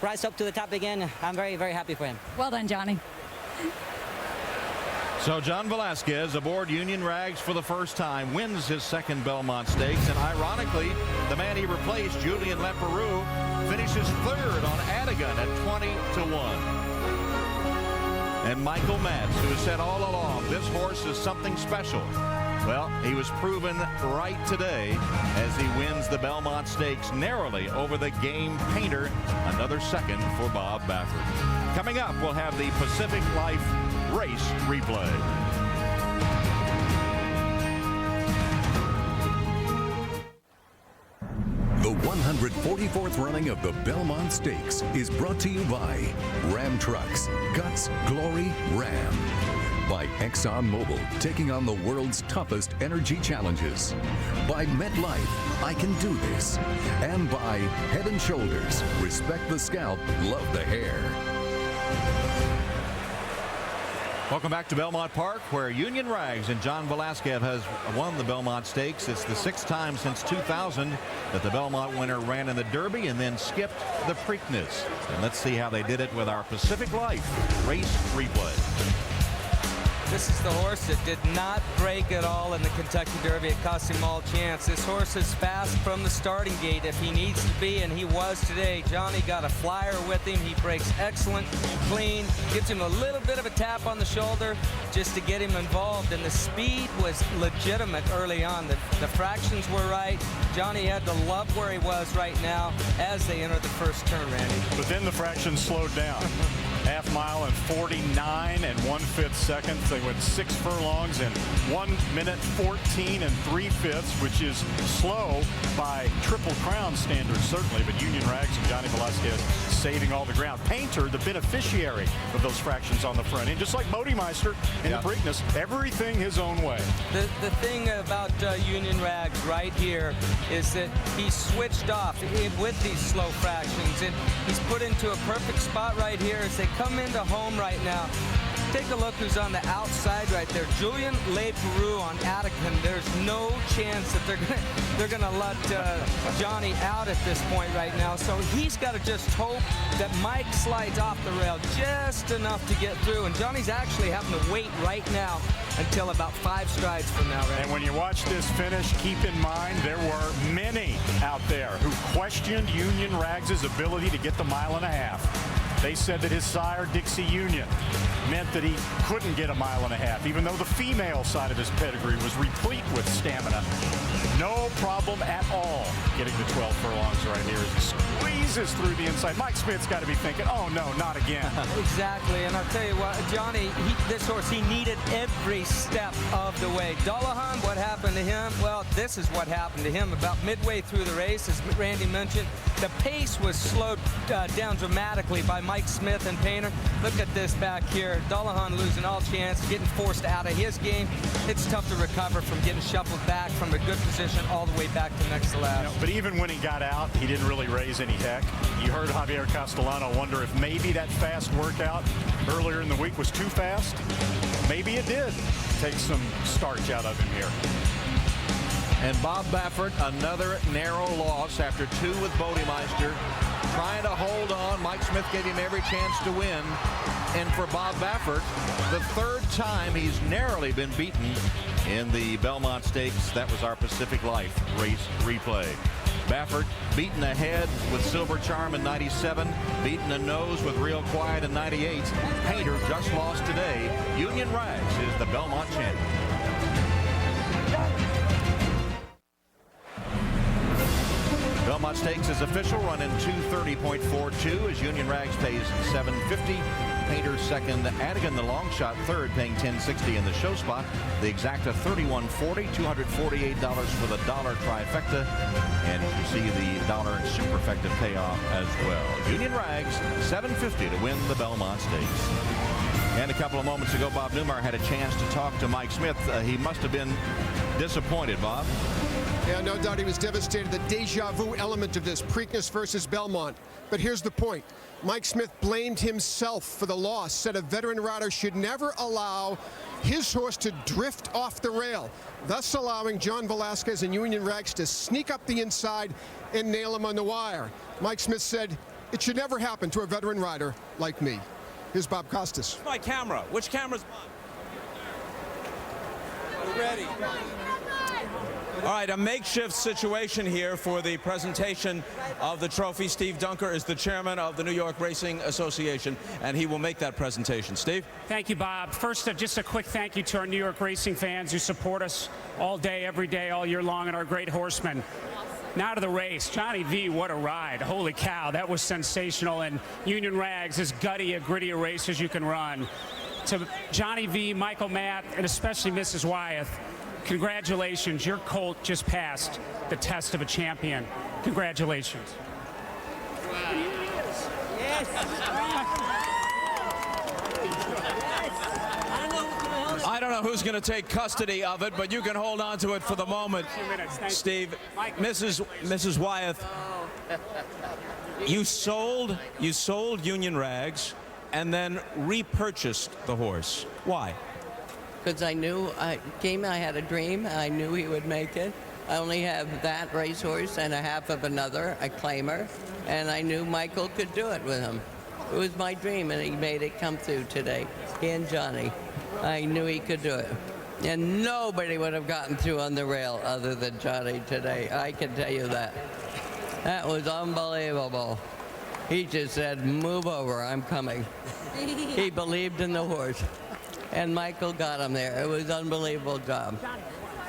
rise up to the top again, I'm very, very happy for him. Well done, Johnny. So John Velasquez aboard Union Rags for the first time, wins his second Belmont Stakes, and ironically, the man he replaced, Julian Leperoux, finishes third on Adigun at 20-1. And Michael Matz, who has said all along, this horse is something special. Well, he was proven right today as he wins the Belmont Stakes narrowly over the game Painter. Another second for Bob Baffert. Coming up, we'll have the Pacific Life race replay. The 144th running of the Belmont Stakes is brought to you by Ram Trucks, Guts, Glory, Ram. By ExxonMobil, taking on the world's toughest energy challenges. By MetLife, I Can Do This. And by Head & Shoulders, respect the scalp, love the hair. Welcome back to Belmont Park, where Union Rags and John Velasquez has won the Belmont Stakes. It's the 6th time since 2000 that the Belmont winner ran in the Derby and then skipped the Preakness. And let's see how they did it with our Pacific Life race replay. This is the horse that did not break at all in the Kentucky Derby. It cost him all chance. This horse is fast from the starting gate if he needs to be, and he was today. Johnny got a flyer with him. He breaks excellent, clean, gives him a little bit of a tap on the shoulder just to get him involved, and the speed was legitimate early on. The fractions were right. Johnny had to love where he was right now as they entered the first turn, Randy. But then the fractions slowed down. Half mile and 49 1/5 seconds. They went 6 furlongs in 1 minute 14 3/5, which is slow by Triple Crown standards, certainly. But Union Rags and Johnny Velasquez saving all the ground. Painter, the beneficiary of those fractions on the front end, just like Bodemeister in the Preakness, everything his own way. The thing about Union Rags right here is that he switched off with these slow fractions, and he's put into a perfect spot right here as they come into home right now. Take a look who's on the outside right there. Julian LePeroux on Attica. There's no chance that they're gonna let Johnny out at this point right now. So he's got to just hope that Mike slides off the rail just enough to get through. And Johnny's actually having to wait right now until about 5 strides from now. Right? And when you watch this finish, keep in mind there were many out there who questioned Union Rags' ability to get the 1.5 miles. They said that his sire, Dixie Union, meant that he couldn't get a 1.5 miles, even though the female side of his pedigree was replete with stamina. No problem at all getting the 12 furlongs right here as he squeezes through the inside. Mike Smith's got to be thinking, oh no, not again. Exactly, and I'll tell you what, Johnny, this horse, he needed every step of the way. Dullahan, what happened to him? Well, this is what happened to him about midway through the race, as Randy mentioned. The pace was slowed down dramatically by Mike Smith and Painter. Look at this back here. Dullahan losing all chance, getting forced out of his game. It's tough to recover from getting shuffled back from a good position all the way back to next to last. But even when he got out, he didn't really raise any heck. You heard Javier Castellano wonder if maybe that fast workout earlier in the week was too fast. Maybe it did take some starch out of him here. And Bob Baffert, another narrow loss after 2 with Bodemeister, trying to hold on. Mike Smith gave him every chance to win. And for Bob Baffert, the 3rd time he's narrowly been beaten in the Belmont Stakes. That was our Pacific Life race replay. Baffert beaten ahead with Silver Charm in 97, beaten a nose with Real Quiet in 98. Painter just lost today. Union Rags is the Belmont champion. Belmont Stakes is official, running 2:30.42 as Union Rags pays $7.50. Painter second, Adigan the long shot third, paying $10.60 in the show spot. The exacta $31.40, $248 for the dollar trifecta, and you see the dollar superfecta payoff as well. Union Rags $7.50 to win the Belmont Stakes. And a couple of moments ago, Bob Neumeier had a chance to talk to Mike Smith. He must have been disappointed, Bob. Yeah, no doubt he was devastated. The deja vu element of this, Preakness versus Belmont. But here's the point. Mike Smith blamed himself for the loss, said a veteran rider should never allow his horse to drift off the rail, thus allowing John Velasquez and Union Rags to sneak up the inside and nail him on the wire. Mike Smith said, it should never happen to a veteran rider like me. Here's Bob Costas. My camera. Which camera's on? Ready. All right, a makeshift situation here for the presentation of the trophy. Steve Dunker is the chairman of the New York Racing Association, and he will make that presentation. Steve? Thank you, Bob. First, just a quick thank you to our New York racing fans who support us all day, every day, all year long, and our great horsemen. Now to the race. Johnny V, what a ride. Holy cow, that was sensational. And Union Rags, as gutty, a gritty a race as you can run. To Johnny V, Michael Matt, and especially Mrs. Wyeth, congratulations. Your colt just passed the test of a champion. Congratulations. Yes. I don't know who's going to take custody of it, but you can hold on to it for the moment. Steve, Mrs. Wyeth, you sold Union Rags and then repurchased the horse. Why? Because I knew I had a dream. I knew he would make it. I only have that racehorse and a half of another, a claimer, and I knew Michael could do it with him. It was my dream, and he made it come through today. He and Johnny. I knew he could do it. And nobody would have gotten through on the rail other than Johnny today. I can tell you that. That was unbelievable. He just said, move over, I'm coming. He believed in the horse. And Michael got him there. It was an unbelievable job.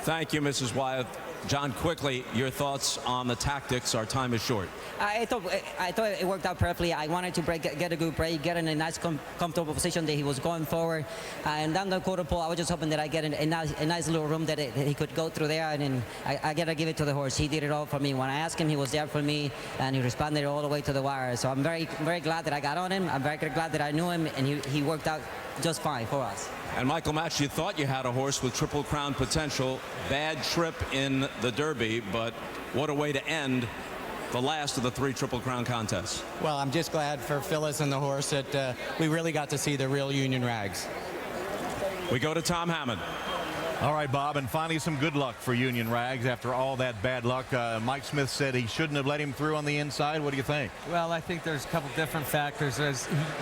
Thank you, Mrs. Wyeth. John, quickly, your thoughts on the tactics. Our time is short. I thought it worked out perfectly. I wanted to get a good break, get in a nice, comfortable position that he was going forward. And down the quarter pole, I was just hoping that I get a nice little room that he could go through there. And then I got to give it to the horse. He did it all for me. When I asked him, he was there for me, and he responded all the way to the wire. So I'm very, very glad that I got on him. I'm very glad that I knew him, and he worked out just fine for us. And Michael Match, you thought you had a horse with Triple Crown potential. Bad trip in the Derby, but what a way to end the last of the 3 Triple Crown contests. Well, I'm just glad for Phyllis and the horse that we really got to see the real Union Rags. We go to Tom Hammond. All right, Bob, and finally some good luck for Union Rags after all that bad luck. Mike Smith said he shouldn't have let him through on the inside. What do you think? Well, I think there's a couple different factors.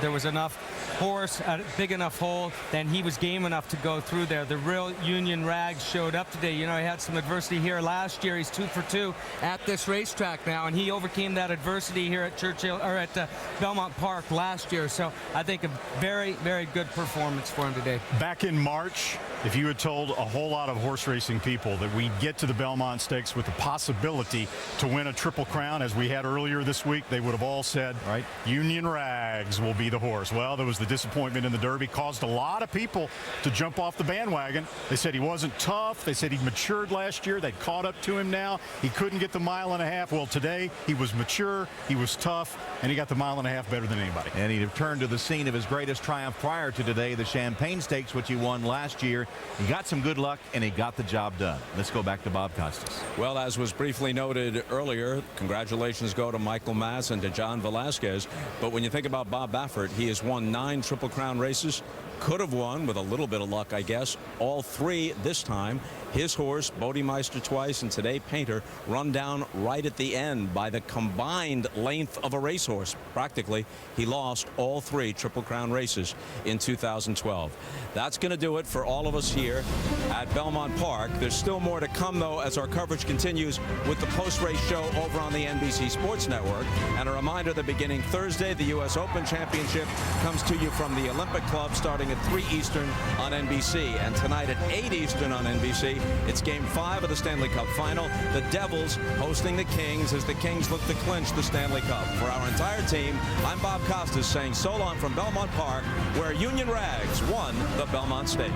There was enough horse, a big enough hole, then he was game enough to go through there. The real Union Rags showed up today. You know, he had some adversity here last year. He's 2 for 2 at this racetrack now, and he overcame that adversity here at Churchill or at Belmont Park last year. So I think a very, very good performance for him today. Back in March, if you had told a whole lot of horse racing people that we'd get to the Belmont Stakes with the possibility to win a Triple Crown as we had earlier this week, they would have all said, right, Union Rags will be the horse. Well, there was the disappointment in the Derby, caused a lot of people to jump off the bandwagon. They said he wasn't tough. They said he matured last year. They'd caught up to him now. He couldn't get the 1.5 miles. Well, today he was mature, he was tough, and he got the 1.5 miles better than anybody. And he returned to the scene of his greatest triumph prior to today, the Champagne Stakes, which he won last year. He got some good luck, and he got the job done. Let's go back to Bob Costas. Well, as was briefly noted earlier, congratulations go to Michael Mass and to John Velasquez. But when you think about Bob Baffert, he has won 9 Triple Crown races. Could have won, with a little bit of luck, I guess, all 3 this time. His horse, Bodemeister twice, and today Painter, run down right at the end by the combined length of a racehorse. Practically, he lost all 3 Triple Crown races in 2012. That's going to do it for all of us here at Belmont Park. There's still more to come, though, as our coverage continues with the post-race show over on the NBC Sports Network. And a reminder that beginning Thursday, the U.S. Open Championship comes to you from the Olympic Club starting at 3 Eastern on NBC. And tonight at 8 Eastern on NBC, it's Game 5 of the Stanley Cup Final. The Devils hosting the Kings as the Kings look to clinch the Stanley Cup. For our entire team, I'm Bob Costas saying so long from Belmont Park, where Union Rags won the Belmont Stakes.